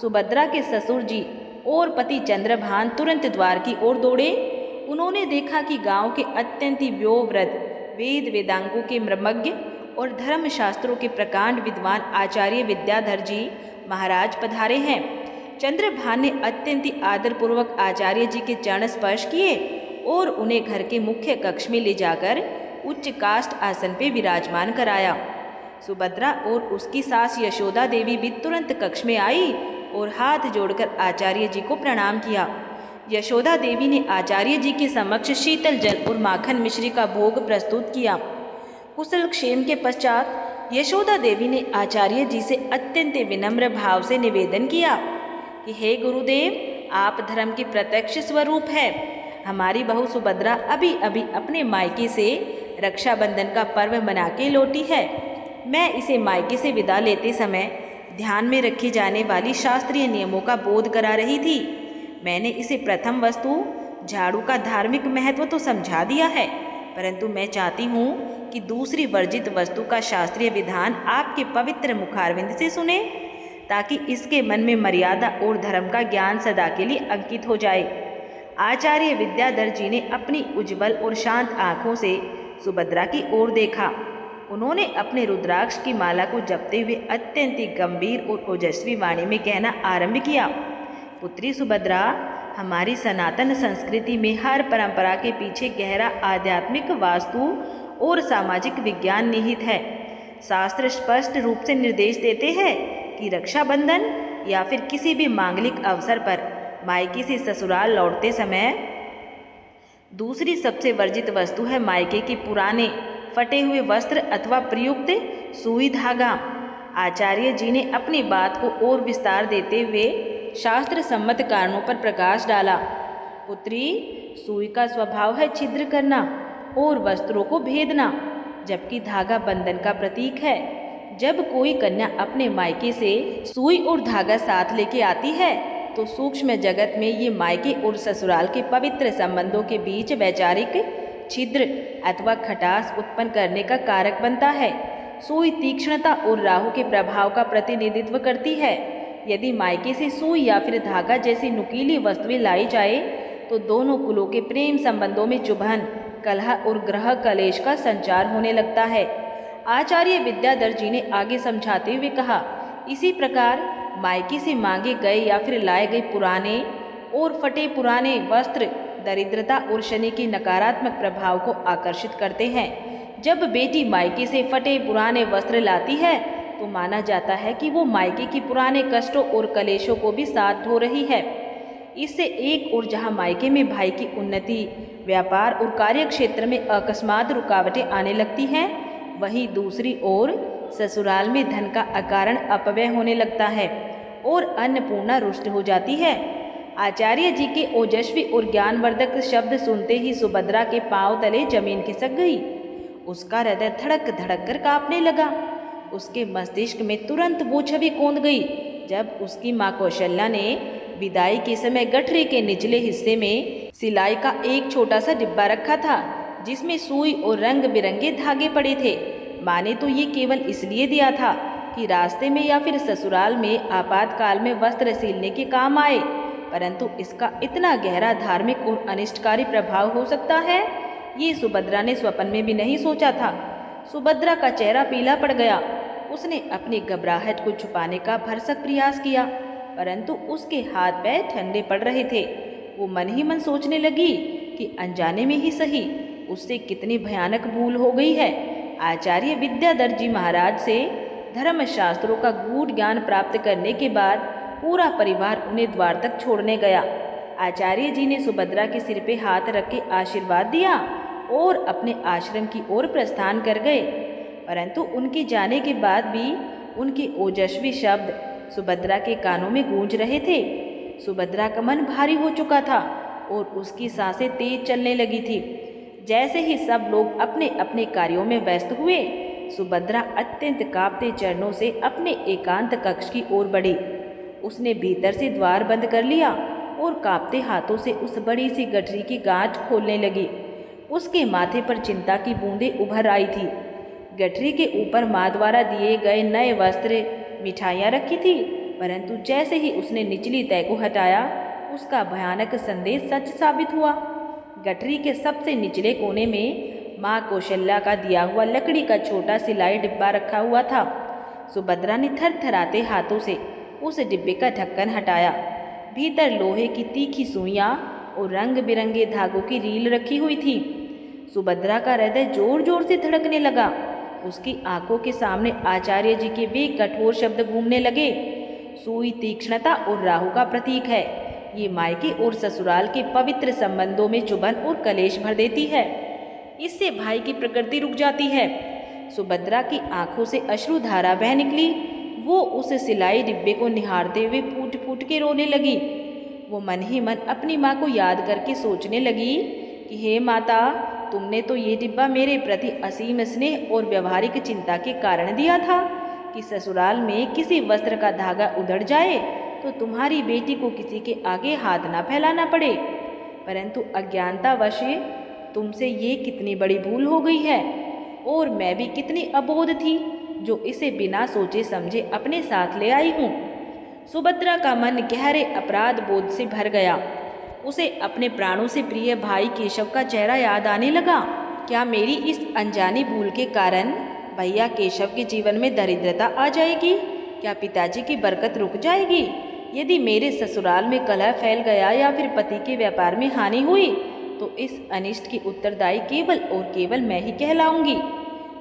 [SPEAKER 1] सुभद्रा के ससुर जी और पति चंद्रभान तुरंत द्वार की ओर दौड़े। उन्होंने देखा कि गांव के अत्यंत ही व्योवृद्ध, वेद वेदांगों के मर्मज्ञ और धर्मशास्त्रों के प्रकांड विद्वान आचार्य विद्याधर जी महाराज पधारे हैं। चंद्रभान ने अत्यंत ही आदरपूर्वक आचार्य जी के चरण स्पर्श किए और उन्हें घर के मुख्य कक्ष में ले जाकर उच्च काष्ठ आसन पे विराजमान कराया। सुभद्रा और उसकी सास यशोदा देवी भी तुरंत कक्ष में आई और हाथ जोड़कर आचार्य जी को प्रणाम किया। यशोदा देवी ने आचार्य जी के समक्ष शीतल जल और माखन मिश्री का भोग प्रस्तुत किया। कुशल क्षेम के पश्चात यशोदा देवी ने आचार्य जी से अत्यंत विनम्र भाव से निवेदन किया कि हे गुरुदेव, आप धर्म के प्रत्यक्ष स्वरूप है। हमारी बहू सुभद्रा अभी अभी अपने मायके से रक्षाबंधन का पर्व मना के लौटी है। मैं इसे मायके से विदा लेते समय ध्यान में रखी जाने वाली शास्त्रीय नियमों का बोध करा रही थी। मैंने इसे प्रथम वस्तु झाड़ू का धार्मिक महत्व तो समझा दिया है, परंतु मैं चाहती हूँ कि दूसरी वर्जित वस्तु का शास्त्रीय विधान आपके पवित्र मुखारविंद से सुने, ताकि इसके मन में मर्यादा और धर्म का ज्ञान सदा के लिए अंकित हो जाए। आचार्य विद्याधर जी ने अपनी उज्जवल और शांत आंखों से सुभद्रा की ओर देखा। उन्होंने अपने रुद्राक्ष की माला को जपते हुए अत्यंत गंभीर और ओजस्वी वाणी में कहना आरंभ किया। पुत्री सुभद्रा, हमारी सनातन संस्कृति में हर परंपरा के पीछे गहरा आध्यात्मिक, वास्तु और सामाजिक विज्ञान निहित है। शास्त्र स्पष्ट रूप से निर्देश देते हैं कि रक्षाबंधन या फिर किसी भी मांगलिक अवसर पर मायके से ससुराल लौटते समय दूसरी सबसे वर्जित वस्तु है मायके के पुराने फटे हुए वस्त्र अथवा प्रयुक्त सुई धागा। आचार्य जी ने अपनी बात को और विस्तार देते हुए शास्त्र सम्मत कारणों पर प्रकाश डाला। पुत्री, सुई का स्वभाव है छिद्र करना और वस्त्रों को भेदना, जबकि धागा बंधन का प्रतीक है। जब कोई कन्या अपने मायके से सुई और धागा साथ लेके आती है तो सूक्ष्म जगत में ये मायके और ससुराल के पवित्र संबंधों के बीच वैचारिक छिद्र अथवा खटास उत्पन्न करने का कारक बनता है। सुई तीक्ष्णता और राहु के प्रभाव का प्रतिनिधित्व करती है। यदि मायके से सुई या फिर धागा जैसी नुकीली वस्तुएं लाई जाए तो दोनों कुलों के प्रेम संबंधों में चुभन, कलह और ग्रह कलेश का संचार होने लगता है। आचार्य विद्याधर जी ने आगे समझाते हुए कहा, इसी प्रकार मायके से मांगे गए या फिर लाए गए पुराने और फटे पुराने वस्त्र दरिद्रता और शनि के नकारात्मक प्रभाव को आकर्षित करते हैं। जब बेटी मायके से फटे पुराने वस्त्र लाती है तो माना जाता है कि वो मायके के पुराने कष्टों और कलेशों को भी साथ ढो रही है। इससे एक और जहां मायके में भाई की उन्नति, व्यापार और कार्य क्षेत्र में अकस्मात रुकावटें आने लगती हैं, वहीं दूसरी ओर ससुराल में धन का अकारण अपव्यय होने लगता है और अन्नपूर्णा रुष्ट हो जाती है। आचार्य जी के ओजस्वी और ज्ञानवर्धक शब्द सुनते ही सुभद्रा के पांव तले जमीन खिसक गई। उसका हृदय धड़क धड़क कर कांपने लगा। उसके मस्तिष्क में तुरंत वो छवि कौंध गई जब उसकी माँ कौशल्या ने विदाई के समय गठरी के निचले हिस्से में सिलाई का एक छोटा सा डिब्बा रखा था, जिसमें सुई और रंग बिरंगे धागे पड़े थे। माँ ने तो ये केवल इसलिए दिया था कि रास्ते में या फिर ससुराल में आपातकाल में वस्त्र सिलने के काम आए, परंतु इसका इतना गहरा धार्मिक और अनिष्टकारी प्रभाव हो सकता है, ये सुभद्रा ने स्वप्न में भी नहीं सोचा था। सुभद्रा का चेहरा पीला पड़ गया। उसने अपनी घबराहट को छुपाने का भरसक प्रयास किया, परंतु उसके हाथ पैर ठंडे पड़ रहे थे। वो मन ही मन सोचने लगी कि अनजाने में ही सही उससे कितनी भयानक भूल हो गई है। आचार्य विद्याधर जी महाराज से धर्मशास्त्रों का गूढ़ ज्ञान प्राप्त करने के बाद पूरा परिवार उन्हें द्वार तक छोड़ने गया। आचार्य जी ने सुभद्रा के सिर पे हाथ रख के आशीर्वाद दिया और अपने आश्रम की ओर प्रस्थान कर गए, परंतु उनके जाने के बाद भी उनके ओजस्वी शब्द सुभद्रा के कानों में गूंज रहे थे। सुभद्रा का मन भारी हो चुका था और उसकी सांसें तेज चलने लगी थी। जैसे ही सब लोग अपने अपने कार्यों में व्यस्त हुए, सुभद्रा अत्यंत कांपते चरणों से अपने एकांत कक्ष की ओर बढ़ी। उसने भीतर से द्वार बंद कर लिया और कांपते हाथों से उस बड़ी सी गठरी की गांठ खोलने लगी। उसके माथे पर चिंता की बूंदें उभर आई थी। गठरी के ऊपर माँ द्वारा दिए गए नए वस्त्र, मिठाइयाँ रखी थी, परंतु जैसे ही उसने निचली तह को हटाया, उसका भयानक संदेश सच साबित हुआ। गठरी के सबसे निचले कोने में माँ कौशल्या का दिया हुआ लकड़ी का छोटा सिलाई डिब्बा रखा हुआ था। सुभद्रा ने थरथराते हाथों से उस डिब्बे का ढक्कन हटाया। भीतर लोहे की तीखी सुइयां और रंग बिरंगे धागों की रील रखी हुई थी। सुभद्रा का हृदय जोर जोर से धड़कने लगा। उसकी आंखों के सामने आचार्य जी के वे कठोर शब्द घूमने लगे। सुई तीक्ष्णता और राहु का प्रतीक है। ये मायके और ससुराल के पवित्र संबंधों में चुभन और कलेश भर देती है। इससे भाई की प्रकृति रुक जाती है। सुभद्रा की आंखों से अश्रुधारा बह निकली। वो उस सिलाई डिब्बे को निहारते हुए फूट फूट के रोने लगी। वो मन ही मन अपनी माँ को याद करके सोचने लगी कि हे माता, तुमने तो ये डिब्बा मेरे प्रति असीम स्नेह और व्यवहारिक चिंता के कारण दिया था कि ससुराल में किसी वस्त्र का धागा उधड़ जाए तो तुम्हारी बेटी को किसी के आगे हाथ ना फैलाना पड़े, परंतु अज्ञानतावश तुमसे ये कितनी बड़ी भूल हो गई है, और मैं भी कितनी अबोध थी जो इसे बिना सोचे समझे अपने साथ ले आई हूँ। सुभद्रा का मन गहरे अपराध बोध से भर गया। उसे अपने प्राणों से प्रिय भाई केशव का चेहरा याद आने लगा। क्या मेरी इस अनजानी भूल के कारण भैया केशव के जीवन में दरिद्रता आ जाएगी? क्या पिताजी की बरकत रुक जाएगी? यदि मेरे ससुराल में कलह फैल गया या फिर पति के व्यापार में हानि हुई तो इस अनिष्ट की उत्तरदायी केवल और केवल मैं ही कहलाऊंगी।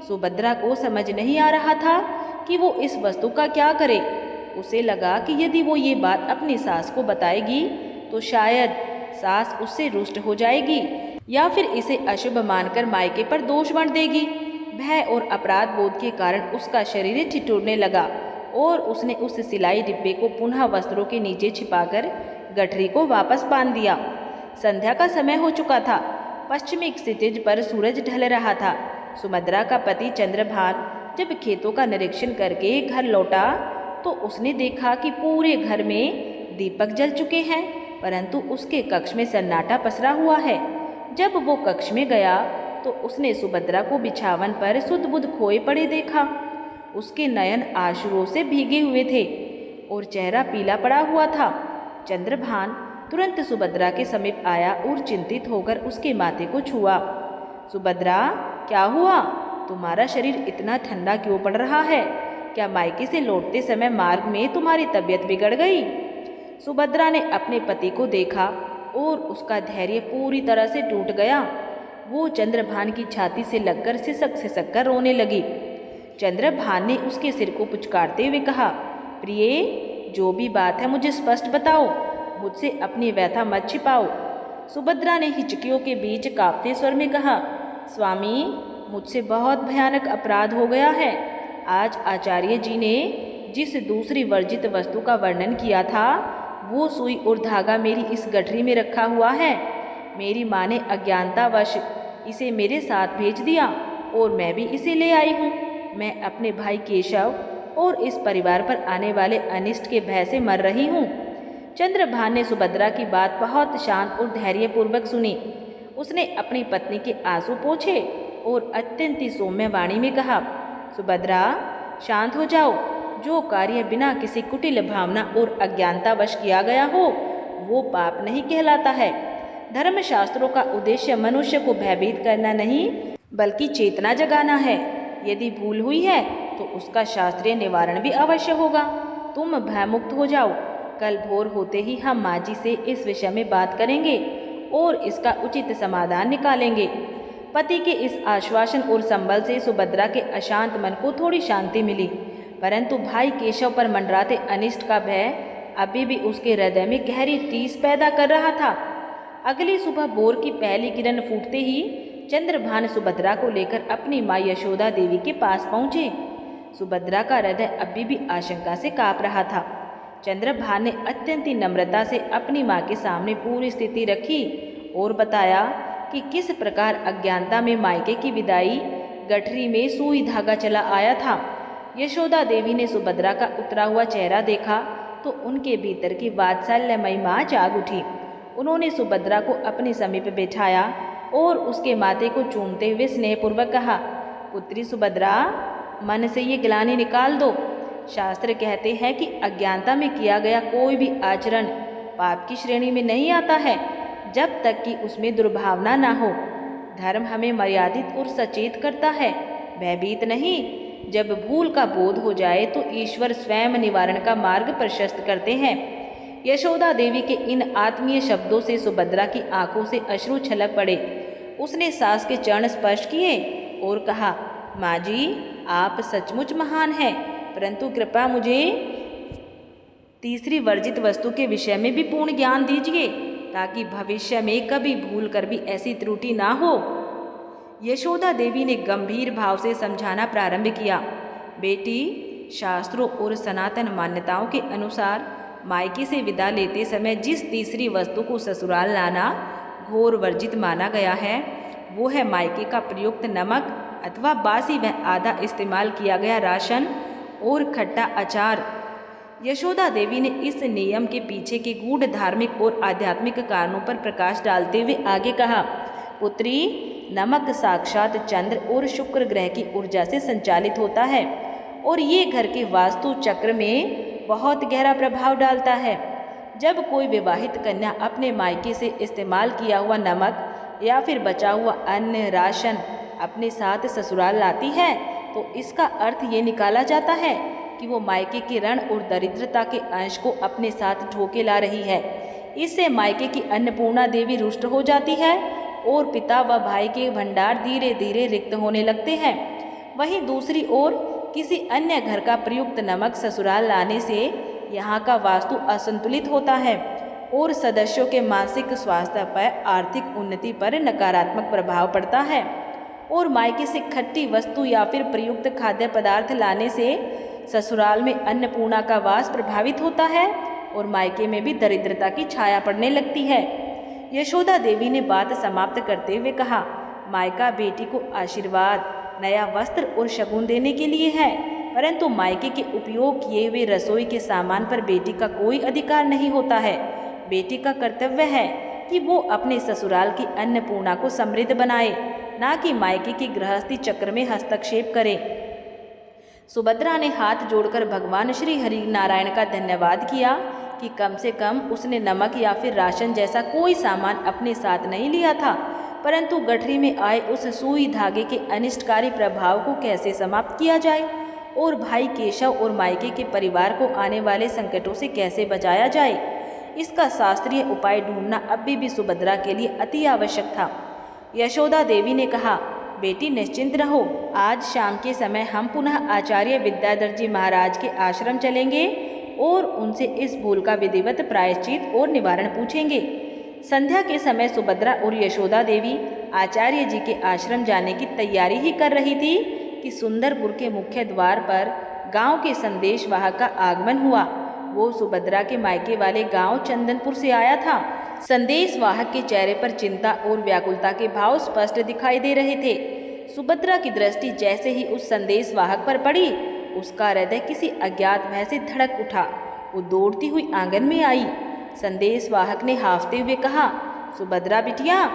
[SPEAKER 1] सुभद्रा को समझ नहीं आ रहा था कि वो इस वस्तु का क्या करे। उसे लगा कि यदि वो ये बात अपनी सास को बताएगी तो शायद सास उससे रुष्ट हो जाएगी या फिर इसे अशुभ मानकर मायके पर दोष बन देगी। भय और अपराध बोध के कारण उसका शरीर ठिठुरने लगा और उसने उस सिलाई डिब्बे को पुनः वस्त्रों के नीचे छिपाकर गठरी को वापस बांध दिया। संध्या का समय हो चुका था। पश्चिमी क्षितिज पर सूरज ढल रहा था। सुभद्रा का पति चंद्रभान जब खेतों का निरीक्षण करके घर लौटा तो उसने देखा कि पूरे घर में दीपक जल चुके हैं, परंतु उसके कक्ष में सन्नाटा पसरा हुआ है। जब वो कक्ष में गया तो उसने सुभद्रा को बिछावन पर सुध बुध खोए पड़े देखा। उसके नयन आंसुओं से भीगे हुए थे और चेहरा पीला पड़ा हुआ था। चंद्रभान तुरंत सुभद्रा के समीप आया और चिंतित होकर उसके माथे को छुआ। सुभद्रा, क्या हुआ? तुम्हारा शरीर इतना ठंडा क्यों पड़ रहा है? क्या मायके से लौटते समय मार्ग में तुम्हारी तबीयत बिगड़ गई? सुभद्रा ने अपने पति को देखा और उसका धैर्य पूरी तरह से टूट गया। वो चंद्रभान की छाती से लगकर सिसक कर रोने लगी। चंद्रभान ने उसके सिर को पुचकारते हुए कहा, प्रिय, जो भी बात है मुझे स्पष्ट बताओ, मुझसे अपनी व्यथा मत छिपाओ। सुभद्रा ने हिचकियों के बीच कांपते स्वर में कहा, स्वामी, मुझसे बहुत भयानक अपराध हो गया है। आज आचार्य जी ने जिस दूसरी वर्जित वस्तु का वर्णन किया था वो सुई और धागा मेरी इस गठरी में रखा हुआ है। मेरी माँ ने अज्ञानतावश इसे मेरे साथ भेज दिया और मैं भी इसे ले आई हूँ। मैं अपने भाई केशव और इस परिवार पर आने वाले अनिष्ट के भय से मर रही हूँ। चंद्रभान ने सुभद्रा की बात बहुत शांत और धैर्यपूर्वक सुनी। उसने अपनी पत्नी के आंसू पोंछे और अत्यंत ही सौम्य वाणी में कहा, सुभद्रा, शांत हो जाओ। जो कार्य बिना किसी कुटिल भावना और अज्ञानतावश किया गया हो वो पाप नहीं कहलाता है। धर्मशास्त्रों का उद्देश्य मनुष्य को भयभीत करना नहीं बल्कि चेतना जगाना है। यदि भूल हुई है तो उसका शास्त्रीय निवारण भी अवश्य होगा। तुम भयमुक्त हो जाओ। कल भोर होते ही हम माँ जी से इस विषय में बात करेंगे और इसका उचित समाधान निकालेंगे। पति के इस आश्वासन और संबल से सुभद्रा के अशांत मन को थोड़ी शांति मिली, परंतु भाई केशव पर मंडराते अनिष्ट का भय अभी भी उसके हृदय में गहरी टीस पैदा कर रहा था। अगली सुबह भोर की पहली किरण फूटते ही चंद्रभान सुभद्रा को लेकर अपनी माँ यशोदा देवी के पास पहुँचे। सुभद्रा का हृदय अभी भी आशंका से काँप रहा था। चंद्रभान ने अत्यंत नम्रता से अपनी माँ के सामने पूरी स्थिति रखी और बताया कि किस प्रकार अज्ञानता में मायके की विदाई गठरी में सुई धागा चला आया था। यशोदा देवी ने सुभद्रा का उतरा हुआ चेहरा देखा तो उनके भीतर की वात्सल्यमयी माँ जाग उठी। उन्होंने सुभद्रा को अपने समीप बैठाया और उसके माथे को चूमते हुए स्नेहपूर्वक कहा, पुत्री सुभद्रा, मन से ये ग्लानि निकाल दो। शास्त्र कहते हैं कि अज्ञानता में किया गया कोई भी आचरण पाप की श्रेणी में नहीं आता है जब तक कि उसमें दुर्भावना ना हो। धर्म हमें मर्यादित और सचेत करता है, भयभीत नहीं। जब भूल का बोध हो जाए तो ईश्वर स्वयं निवारण का मार्ग प्रशस्त करते हैं। यशोदा देवी के इन आत्मीय शब्दों से सुभद्रा की आंखों से अश्रु छलक पड़े। उसने सास के चरण स्पर्श किए और कहा, माँ जी, आप सचमुच महान हैं, परंतु कृपा मुझे तीसरी वर्जित वस्तु के विषय में भी पूर्ण ज्ञान दीजिए ताकि भविष्य में कभी भूल कर भी ऐसी त्रुटि ना हो। यशोदा देवी ने गंभीर भाव से समझाना प्रारंभ किया, बेटी, शास्त्रों और सनातन मान्यताओं के अनुसार मायके से विदा लेते समय जिस तीसरी वस्तु को ससुराल लाना घोर वर्जित माना गया है वो है मायके का प्रयुक्त नमक अथवा बासी व आधा इस्तेमाल किया गया राशन और खट्टा अचार। यशोदा देवी ने इस नियम के पीछे के गूढ़ धार्मिक और आध्यात्मिक कारणों पर प्रकाश डालते हुए आगे कहा, पुत्री, नमक साक्षात चंद्र और शुक्र ग्रह की ऊर्जा से संचालित होता है और ये घर के वास्तु चक्र में बहुत गहरा प्रभाव डालता है। जब कोई विवाहित कन्या अपने मायके से इस्तेमाल किया हुआ नमक या फिर बचा हुआ अन्न राशन अपने साथ ससुराल लाती है तो इसका अर्थ ये निकाला जाता है कि वो मायके के ऋण और दरिद्रता के अंश को अपने साथ ढोके ला रही है। इससे मायके की अन्नपूर्णा देवी रुष्ट हो जाती है और पिता व भाई के भंडार धीरे धीरे रिक्त होने लगते हैं। वहीं दूसरी ओर किसी अन्य घर का प्रयुक्त नमक ससुराल लाने से यहाँ का वास्तु असंतुलित होता है और सदस्यों के मानसिक स्वास्थ्य पर, आर्थिक उन्नति पर नकारात्मक प्रभाव पड़ता है और मायके से खट्टी वस्तु या फिर प्रयुक्त खाद्य पदार्थ लाने से ससुराल में अन्नपूर्णा का वास प्रभावित होता है और मायके में भी दरिद्रता की छाया पड़ने लगती है। यशोदा देवी ने बात समाप्त करते हुए कहा, मायका बेटी को आशीर्वाद, नया वस्त्र और शगुन देने के लिए है, परंतु मायके के उपयोग किए हुए रसोई के सामान पर बेटी का कोई अधिकार नहीं होता है। बेटी का कर्तव्य है कि वो अपने ससुराल की अन्नपूर्णा को समृद्ध बनाए, ना कि मायके की गृहस्थी चक्र में हस्तक्षेप करे। सुभद्रा ने हाथ जोड़कर भगवान श्री हरि नारायण का धन्यवाद किया कि कम से कम उसने नमक या फिर राशन जैसा कोई सामान अपने साथ नहीं लिया था, परंतु गठरी में आए उस सुई धागे के अनिष्टकारी प्रभाव को कैसे समाप्त किया जाए और भाई केशव और मायके के परिवार को आने वाले संकटों से कैसे बचाया जाए, इसका शास्त्रीय उपाय ढूंढना अभी भी सुभद्रा के लिए अति आवश्यक था। यशोदा देवी ने कहा, बेटी निश्चिंत रहो, आज शाम के समय हम पुनः आचार्य विद्याधर जी महाराज के आश्रम चलेंगे और उनसे इस भूल का विधिवत प्रायश्चित और निवारण पूछेंगे। संध्या के समय सुभद्रा और यशोदा देवी आचार्य जी के आश्रम जाने की तैयारी ही कर रही थी कि सुंदरपुर के मुख्य द्वार पर गांव के संदेशवाहक का आगमन हुआ। वो सुभद्रा के मायके वाले गांव चंदनपुर से आया था। संदेशवाहक के चेहरे पर चिंता और व्याकुलता के भाव स्पष्ट दिखाई दे रहे थे। सुभद्रा की दृष्टि जैसे ही उस संदेशवाहक पर पड़ी, उसका हृदय किसी अज्ञात भय से धड़क उठा। वो दौड़ती हुई आंगन में आई। संदेशवाहक ने हाफते हुए कहा, सुभद्रा बिटिया,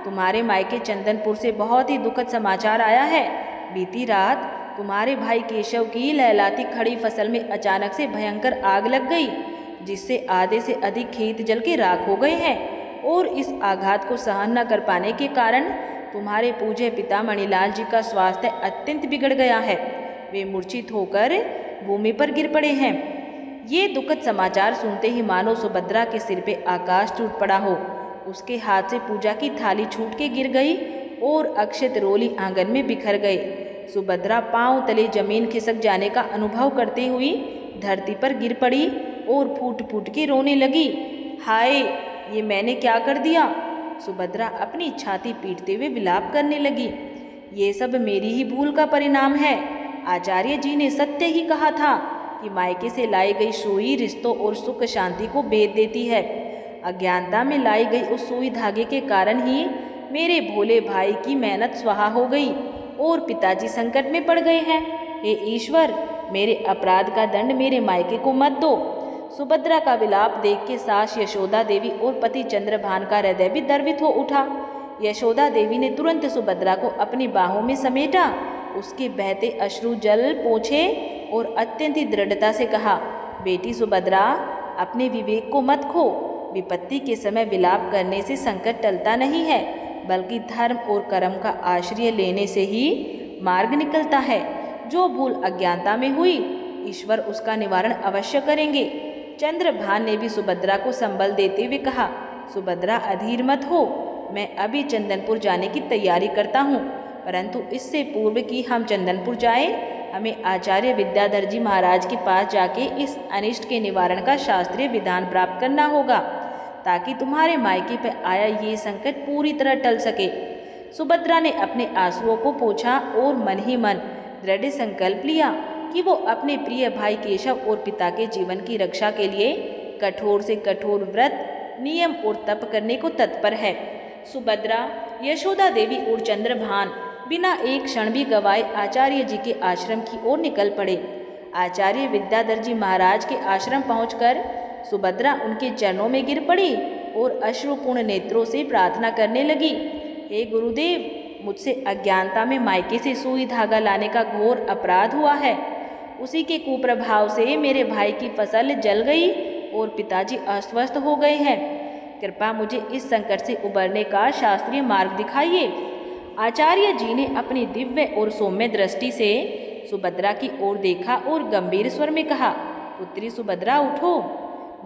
[SPEAKER 1] तुम्हारे मायके चंदनपुर से बहुत ही दुखद समाचार आया है। बीती रात तुम्हारे भाई केशव की लहलाती खड़ी फसल में अचानक से भयंकर आग लग गई, जिससे आधे से अधिक खेत जल के राख हो गए हैं और इस आघात को सहन न कर पाने के कारण तुम्हारे पूज्य पिता मणिलाल जी का स्वास्थ्य अत्यंत बिगड़ गया है। वे मूर्छित होकर भूमि पर गिर पड़े हैं। ये दुखद समाचार सुनते ही मानो सुभद्रा के सिर पे आकाश टूट पड़ा हो। उसके हाथ से पूजा की थाली छूट के गिर गई और अक्षत रोली आंगन में बिखर गए। सुभद्रा पांव तले जमीन खिसक जाने का अनुभव करते हुई धरती पर गिर पड़ी और फूट फूट के रोने लगी। हाय, ये मैंने क्या कर दिया? सुभद्रा अपनी छाती पीटते हुए विलाप करने लगी। ये सब मेरी ही भूल का परिणाम है। आचार्य जी ने सत्य ही कहा था कि मायके से लाई गई सुई रिश्तों और सुख शांति को भेद देती है। अज्ञानता में लाई गई उस सुई धागे के कारण ही मेरे भोले भाई की मेहनत स्वाहा हो गई और पिताजी संकट में पड़ गए हैं। हे ईश्वर, मेरे अपराध का दंड मेरे मायके को मत दो। सुभद्रा का विलाप देख के सास यशोदा देवी और पति चंद्रभान का हृदय भी द्रवित हो उठा। यशोदा देवी ने तुरंत सुभद्रा को अपनी बाहों में समेटा, उसके बहते अश्रु जल पोंछे और अत्यंत ही दृढ़ता से कहा, बेटी सुभद्रा, अपने विवेक को मत खो। विपत्ति के समय विलाप करने से संकट टलता नहीं है, बल्कि धर्म और कर्म का आश्रय लेने से ही मार्ग निकलता है। जो भूल अज्ञानता में हुई, ईश्वर उसका निवारण अवश्य करेंगे। चंद्रभान ने भी सुभद्रा को संबल देते हुए कहा, सुभद्रा अधीर मत हो, मैं अभी चंदनपुर जाने की तैयारी करता हूँ, परंतु इससे पूर्व कि हम चंदनपुर जाएं, हमें आचार्य विद्याधर जी महाराज के पास जाके इस अनिष्ट के निवारण का शास्त्रीय विधान प्राप्त करना होगा, ताकि तुम्हारे मायके पर आया ये संकट पूरी तरह टल सके। सुभद्रा ने अपने आंसुओं को पोंछा और मन ही मन दृढ़ संकल्प लिया कि वो अपने प्रिय भाई केशव और पिता के जीवन की रक्षा के लिए कठोर से कठोर व्रत, नियम और तप करने को तत्पर है। सुभद्रा, यशोदा देवी और चंद्रभान बिना एक क्षण भी गवाए आचार्य जी के आश्रम की ओर निकल पड़े। आचार्य विद्याधर जी महाराज के आश्रम पहुंचकर सुभद्रा उनके चरणों में गिर पड़ी और अश्रुपूर्ण नेत्रों से प्रार्थना करने लगी। हे गुरुदेव, मुझसे अज्ञानता में मायके से सुई धागा लाने का घोर अपराध हुआ है। उसी के कुप्रभाव से मेरे भाई की फसल जल गई और पिताजी अस्वस्थ हो गए हैं। कृपा मुझे इस संकट से उबरने का शास्त्रीय मार्ग दिखाइए। आचार्य जी ने अपनी दिव्य और सौम्य दृष्टि से सुभद्रा की ओर देखा और गंभीर स्वर में कहा, पुत्री सुभद्रा, उठो।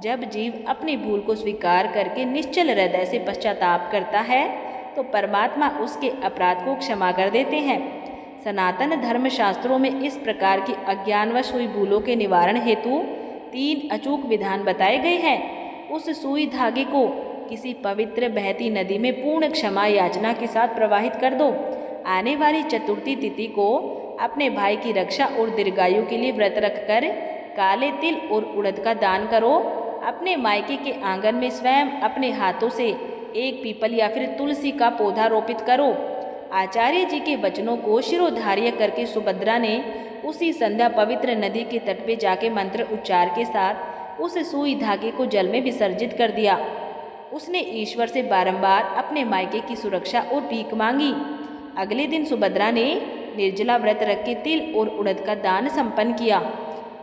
[SPEAKER 1] जब जीव अपनी भूल को स्वीकार करके निश्चल हृदय से पश्चाताप करता है तो परमात्मा उसके अपराध को क्षमा कर देते हैं। सनातन धर्म शास्त्रों में इस प्रकार की अज्ञानवश हुई भूलों के निवारण हेतु 3 अचूक विधान बताए गए हैं। उस सुई धागे को किसी पवित्र बहती नदी में पूर्ण क्षमा याचना के साथ प्रवाहित कर दो। आने वाली चतुर्थी तिथि को अपने भाई की रक्षा और दीर्घायु के लिए व्रत रखकर काले तिल और उड़द का दान करो। अपने मायके के आंगन में स्वयं अपने हाथों से एक पीपल या फिर तुलसी का पौधा रोपित करो। आचार्य जी के वचनों को शिरोधार्य करके सुभद्रा ने उसी संध्या पवित्र नदी के तट पे जाके मंत्र उच्चार के साथ उस सुई धागे को जल में विसर्जित कर दिया। उसने ईश्वर से बारंबार अपने मायके की सुरक्षा और भीख मांगी। अगले दिन सुभद्रा ने निर्जला व्रत रख के तिल और उड़द का दान संपन्न किया।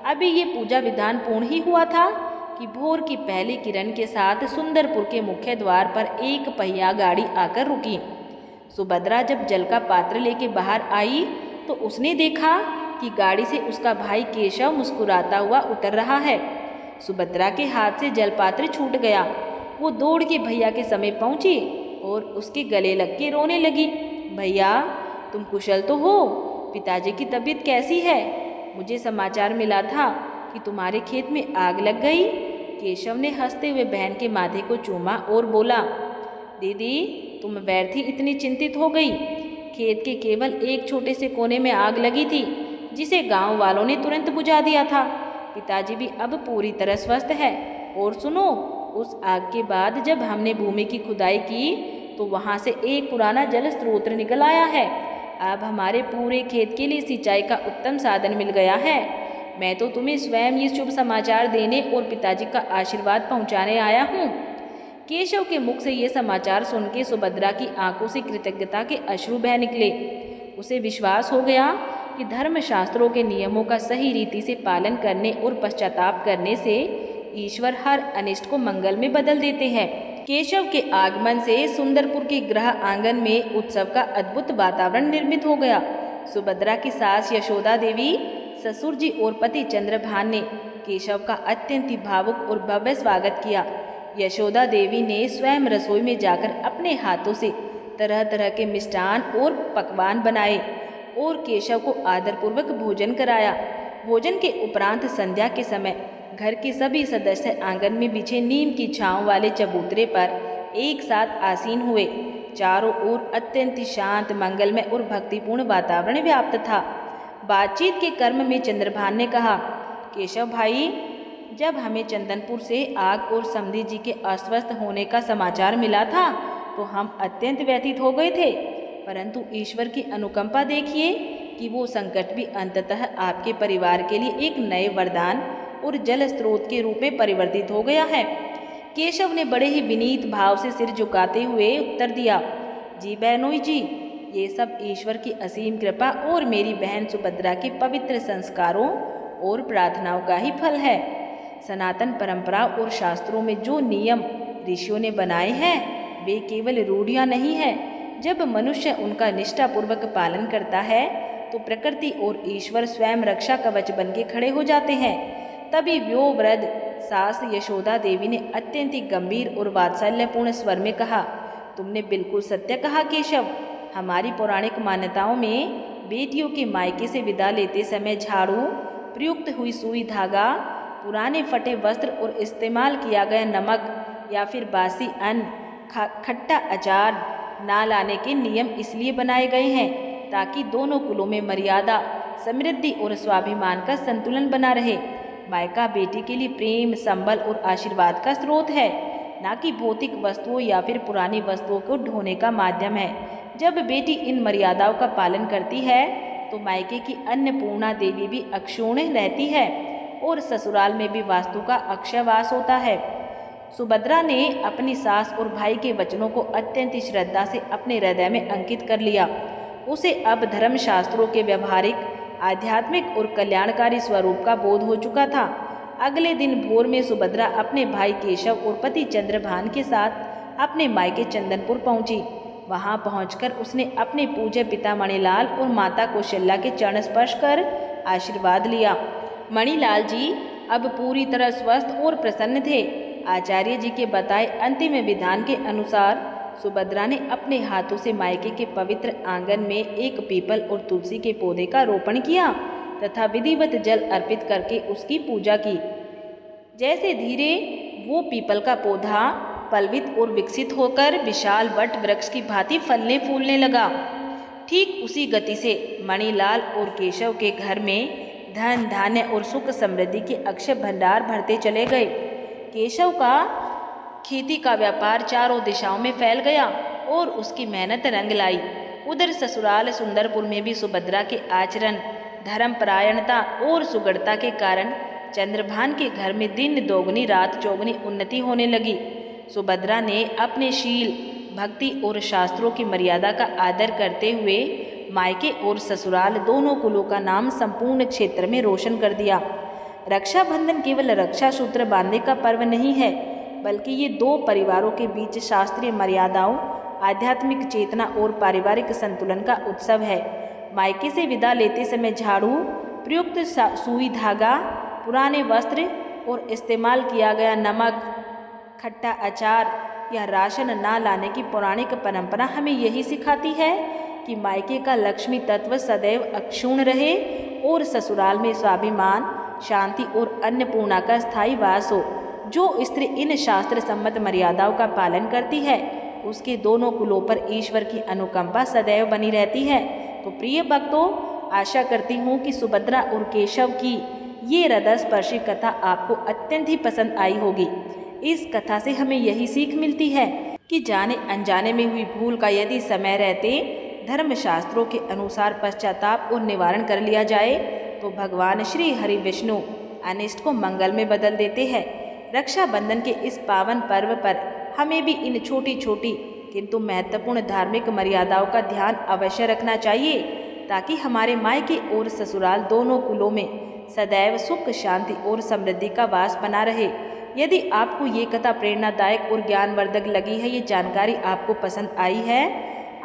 [SPEAKER 1] अभी ये पूजा विधान पूर्ण ही हुआ था कि भोर की पहली किरण के साथ सुंदरपुर के मुख्य द्वार पर एक पहिया गाड़ी आकर रुकी। सुभद्रा जब जल का पात्र लेके बाहर आई तो उसने देखा कि गाड़ी से उसका भाई केशव मुस्कुराता हुआ उतर रहा है। सुभद्रा के हाथ से जलपात्र छूट गया। वो दौड़ के भैया के समीप पहुंची और उसके गले लग के रोने लगी। भैया, तुम कुशल तो हो? पिताजी की तबीयत कैसी है? मुझे समाचार मिला था कि तुम्हारे खेत में आग लग गई। केशव ने हंसते हुए बहन के माथे को चूमा और बोला, दीदी, तुम व्यर्थ ही इतनी चिंतित हो गई। खेत के केवल एक छोटे से कोने में आग लगी थी जिसे गांव वालों ने तुरंत बुझा दिया था। पिताजी भी अब पूरी तरह स्वस्थ है। और सुनो, उस आग के बाद जब हमने भूमि की खुदाई की तो वहाँ से एक पुराना जल स्रोत निकल आया है। अब हमारे पूरे खेत के लिए सिंचाई का उत्तम साधन मिल गया है। मैं तो तुम्हें स्वयं ये शुभ समाचार देने और पिताजी का आशीर्वाद पहुँचाने आया हूँ। केशव के मुख से ये समाचार सुन के सुभद्रा की आंखों से कृतज्ञता के अश्रु बह निकले। उसे विश्वास हो गया कि धर्मशास्त्रों के नियमों का सही रीति से पालन करने और पश्चाताप करने से ईश्वर हर अनिष्ट को मंगल में बदल देते हैं। केशव के आगमन से सुंदरपुर के गृह आंगन में उत्सव का अद्भुत वातावरण निर्मित हो गया। सुभद्रा की सास यशोदा देवी, ससुर जी और पति चंद्रभान ने केशव का अत्यंत ही भावुक और भव्य स्वागत किया। यशोदा देवी ने स्वयं रसोई में जाकर अपने हाथों से तरह तरह के मिष्ठान और पकवान बनाए और केशव को आदरपूर्वक भोजन कराया। भोजन के उपरांत संध्या के समय घर के सभी सदस्य आंगन में बिछे नीम की छांव वाले चबूतरे पर एक साथ आसीन हुए। चारों ओर अत्यंत शांत, मंगलमय और भक्तिपूर्ण वातावरण व्याप्त था। बातचीत के क्रम में चंद्रभान ने कहा, केशव भाई, जब हमें चंदनपुर से आग और समधी जी के अस्वस्थ होने का समाचार मिला था तो हम अत्यंत व्यथित हो गए थे, परंतु ईश्वर की अनुकंपा देखिए कि वो संकट भी अंततः आपके परिवार के लिए एक नए वरदान और जल स्रोत के रूप में परिवर्तित हो गया है। केशव ने बड़े ही विनीत भाव से सिर झुकाते हुए उत्तर दिया, जी बहनोई जी, ये सब ईश्वर की असीम कृपा और मेरी बहन सुभद्रा के पवित्र संस्कारों और प्रार्थनाओं का ही फल है। सनातन परंपरा और शास्त्रों में जो नियम ऋषियों ने बनाए हैं वे केवल रूढ़ियाँ नहीं हैं। जब मनुष्य उनका निष्ठापूर्वक पालन करता है तो प्रकृति और ईश्वर स्वयं रक्षा कवच बन के खड़े हो जाते हैं। तभी व्योवृद्ध सास यशोदा देवी ने अत्यंत ही गंभीर और वात्सल्यपूर्ण स्वर में कहा, तुमने बिल्कुल सत्य कहा केशव। हमारी पौराणिक मान्यताओं में बेटियों के मायके से विदा लेते समय झाड़ू, प्रयुक्त हुई सुई धागा, पुराने फटे वस्त्र और इस्तेमाल किया गया नमक या फिर बासी अन्न, खट्टा अचार ना लाने के नियम इसलिए बनाए गए हैं ताकि दोनों कुलों में मर्यादा, समृद्धि और स्वाभिमान का संतुलन बना रहे। मायका बेटी के लिए प्रेम, संबल और आशीर्वाद का स्रोत है, ना कि भौतिक वस्तुओं या फिर पुरानी वस्तुओं को ढोने का माध्यम है। जब बेटी इन मर्यादाओं का पालन करती है तो मायके की अन्नपूर्णा देवी भी अक्षुण्ण रहती है और ससुराल में भी वास्तु का अक्षय वास होता है। सुभद्रा ने अपनी सास और भाई के वचनों को अत्यंत श्रद्धा से अपने हृदय में अंकित कर लिया। उसे अब धर्मशास्त्रों के व्यवहारिक, आध्यात्मिक और कल्याणकारी स्वरूप का बोध हो चुका था। अगले दिन भोर में सुभद्रा अपने भाई केशव और पति चंद्रभान के साथ अपने मायके चंदनपुर पहुंची। वहां पहुंचकर उसने अपने पूज्य पिता मणिलाल और माता कौशल्या के चरण स्पर्श कर आशीर्वाद लिया। मणिलाल जी अब पूरी तरह स्वस्थ और प्रसन्न थे। आचार्य जी के बताए अंतिम विधान के अनुसार सुभद्रा ने अपने हाथों से मायके के पवित्र आंगन में एक पीपल और तुलसी के पौधे का रोपण किया तथा विधिवत जल अर्पित करके उसकी पूजा की। जैसे धीरे वो पीपल का पौधा पल्वित और विकसित होकर विशाल वट वृक्ष की भांति फलने फूलने लगा, ठीक उसी गति से मणिलाल और केशव के घर में धन धान्य और सुख समृद्धि के अक्षय भंडार भरते चले गए। केशव का खेती का व्यापार चारों दिशाओं में फैल गया और उसकी मेहनत रंग लाई। उधर ससुराल सुंदरपुर में भी सुभद्रा के आचरण, धर्मपरायणता और सुगढ़ता के कारण चंद्रभान के घर में दिन दोगुनी रात चौगुनी उन्नति होने लगी। सुभद्रा ने अपने शील, भक्ति और शास्त्रों की मर्यादा का आदर करते हुए मायके और ससुराल दोनों कुलों का नाम संपूर्ण क्षेत्र में रोशन कर दिया। रक्षाबंधन केवल रक्षा सूत्र बांधने का पर्व नहीं है, बल्कि ये दो परिवारों के बीच शास्त्रीय मर्यादाओं, आध्यात्मिक चेतना और पारिवारिक संतुलन का उत्सव है। मायके से विदा लेते समय झाड़ू, प्रयुक्त सुई धागा, पुराने वस्त्र और इस्तेमाल किया गया नमक, खट्टा अचार या राशन ना लाने की पौराणिक परंपरा हमें यही सिखाती है कि मायके का लक्ष्मी तत्व सदैव अक्षुण्ण रहे और ससुराल में स्वाभिमान, शांति और अन्नपूर्णा का स्थायी वास हो। जो स्त्री इन शास्त्र सम्मत मर्यादाओं का पालन करती है, उसके दोनों कुलों पर ईश्वर की अनुकंपा सदैव बनी रहती है। तो प्रिय भक्तों, आशा करती हूँ कि सुभद्रा और केशव की ये हृदयस्पर्शी कथा आपको अत्यंत ही पसंद आई होगी। इस कथा से हमें यही सीख मिलती है कि जाने अनजाने में हुई भूल का यदि समय रहते धर्मशास्त्रों के अनुसार पश्चाताप और निवारण कर लिया जाए तो भगवान श्री हरि विष्णु अनिष्ट को मंगल में बदल देते हैं। रक्षाबंधन के इस पावन पर्व पर हमें भी इन छोटी छोटी किंतु महत्वपूर्ण धार्मिक मर्यादाओं का ध्यान अवश्य रखना चाहिए, ताकि हमारे मायके और ससुराल दोनों कुलों में सदैव सुख, शांति और समृद्धि का वास बना रहे। यदि आपको ये कथा प्रेरणादायक और ज्ञानवर्धक लगी है, ये जानकारी आपको पसंद आई है,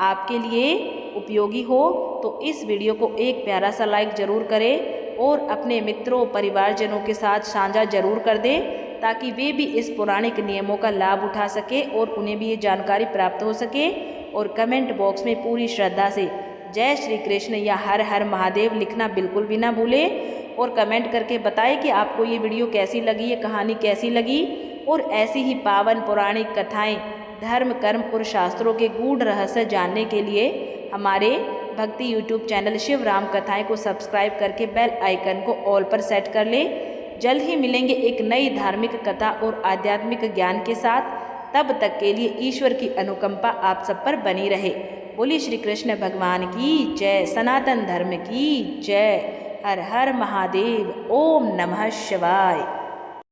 [SPEAKER 1] आपके लिए उपयोगी हो, तो इस वीडियो को एक प्यारा सा लाइक ज़रूर करें और अपने मित्रों, परिवारजनों के साथ साझा जरूर कर दें, ताकि वे भी इस पौराणिक नियमों का लाभ उठा सके और उन्हें भी ये जानकारी प्राप्त हो सके। और कमेंट बॉक्स में पूरी श्रद्धा से जय श्री कृष्ण या हर हर महादेव लिखना बिल्कुल भी ना भूलें और कमेंट करके बताएं कि आपको ये वीडियो कैसी लगी, ये कहानी कैसी लगी। और ऐसी ही पावन पौराणिक कथाएं, धर्म, कर्म और शास्त्रों के गूढ़ रहस्य जानने के लिए हमारे भक्ति यूट्यूब चैनल शिव राम कथाएं को सब्सक्राइब करके बेल आइकन को ऑल पर सेट कर लें। जल्द ही मिलेंगे एक नई धार्मिक कथा और आध्यात्मिक ज्ञान के साथ। तब तक के लिए ईश्वर की अनुकंपा आप सब पर बनी रहे। बोलिए श्री कृष्ण भगवान की जय, सनातन धर्म की जय। हर हर महादेव। ओम नमः शिवाय।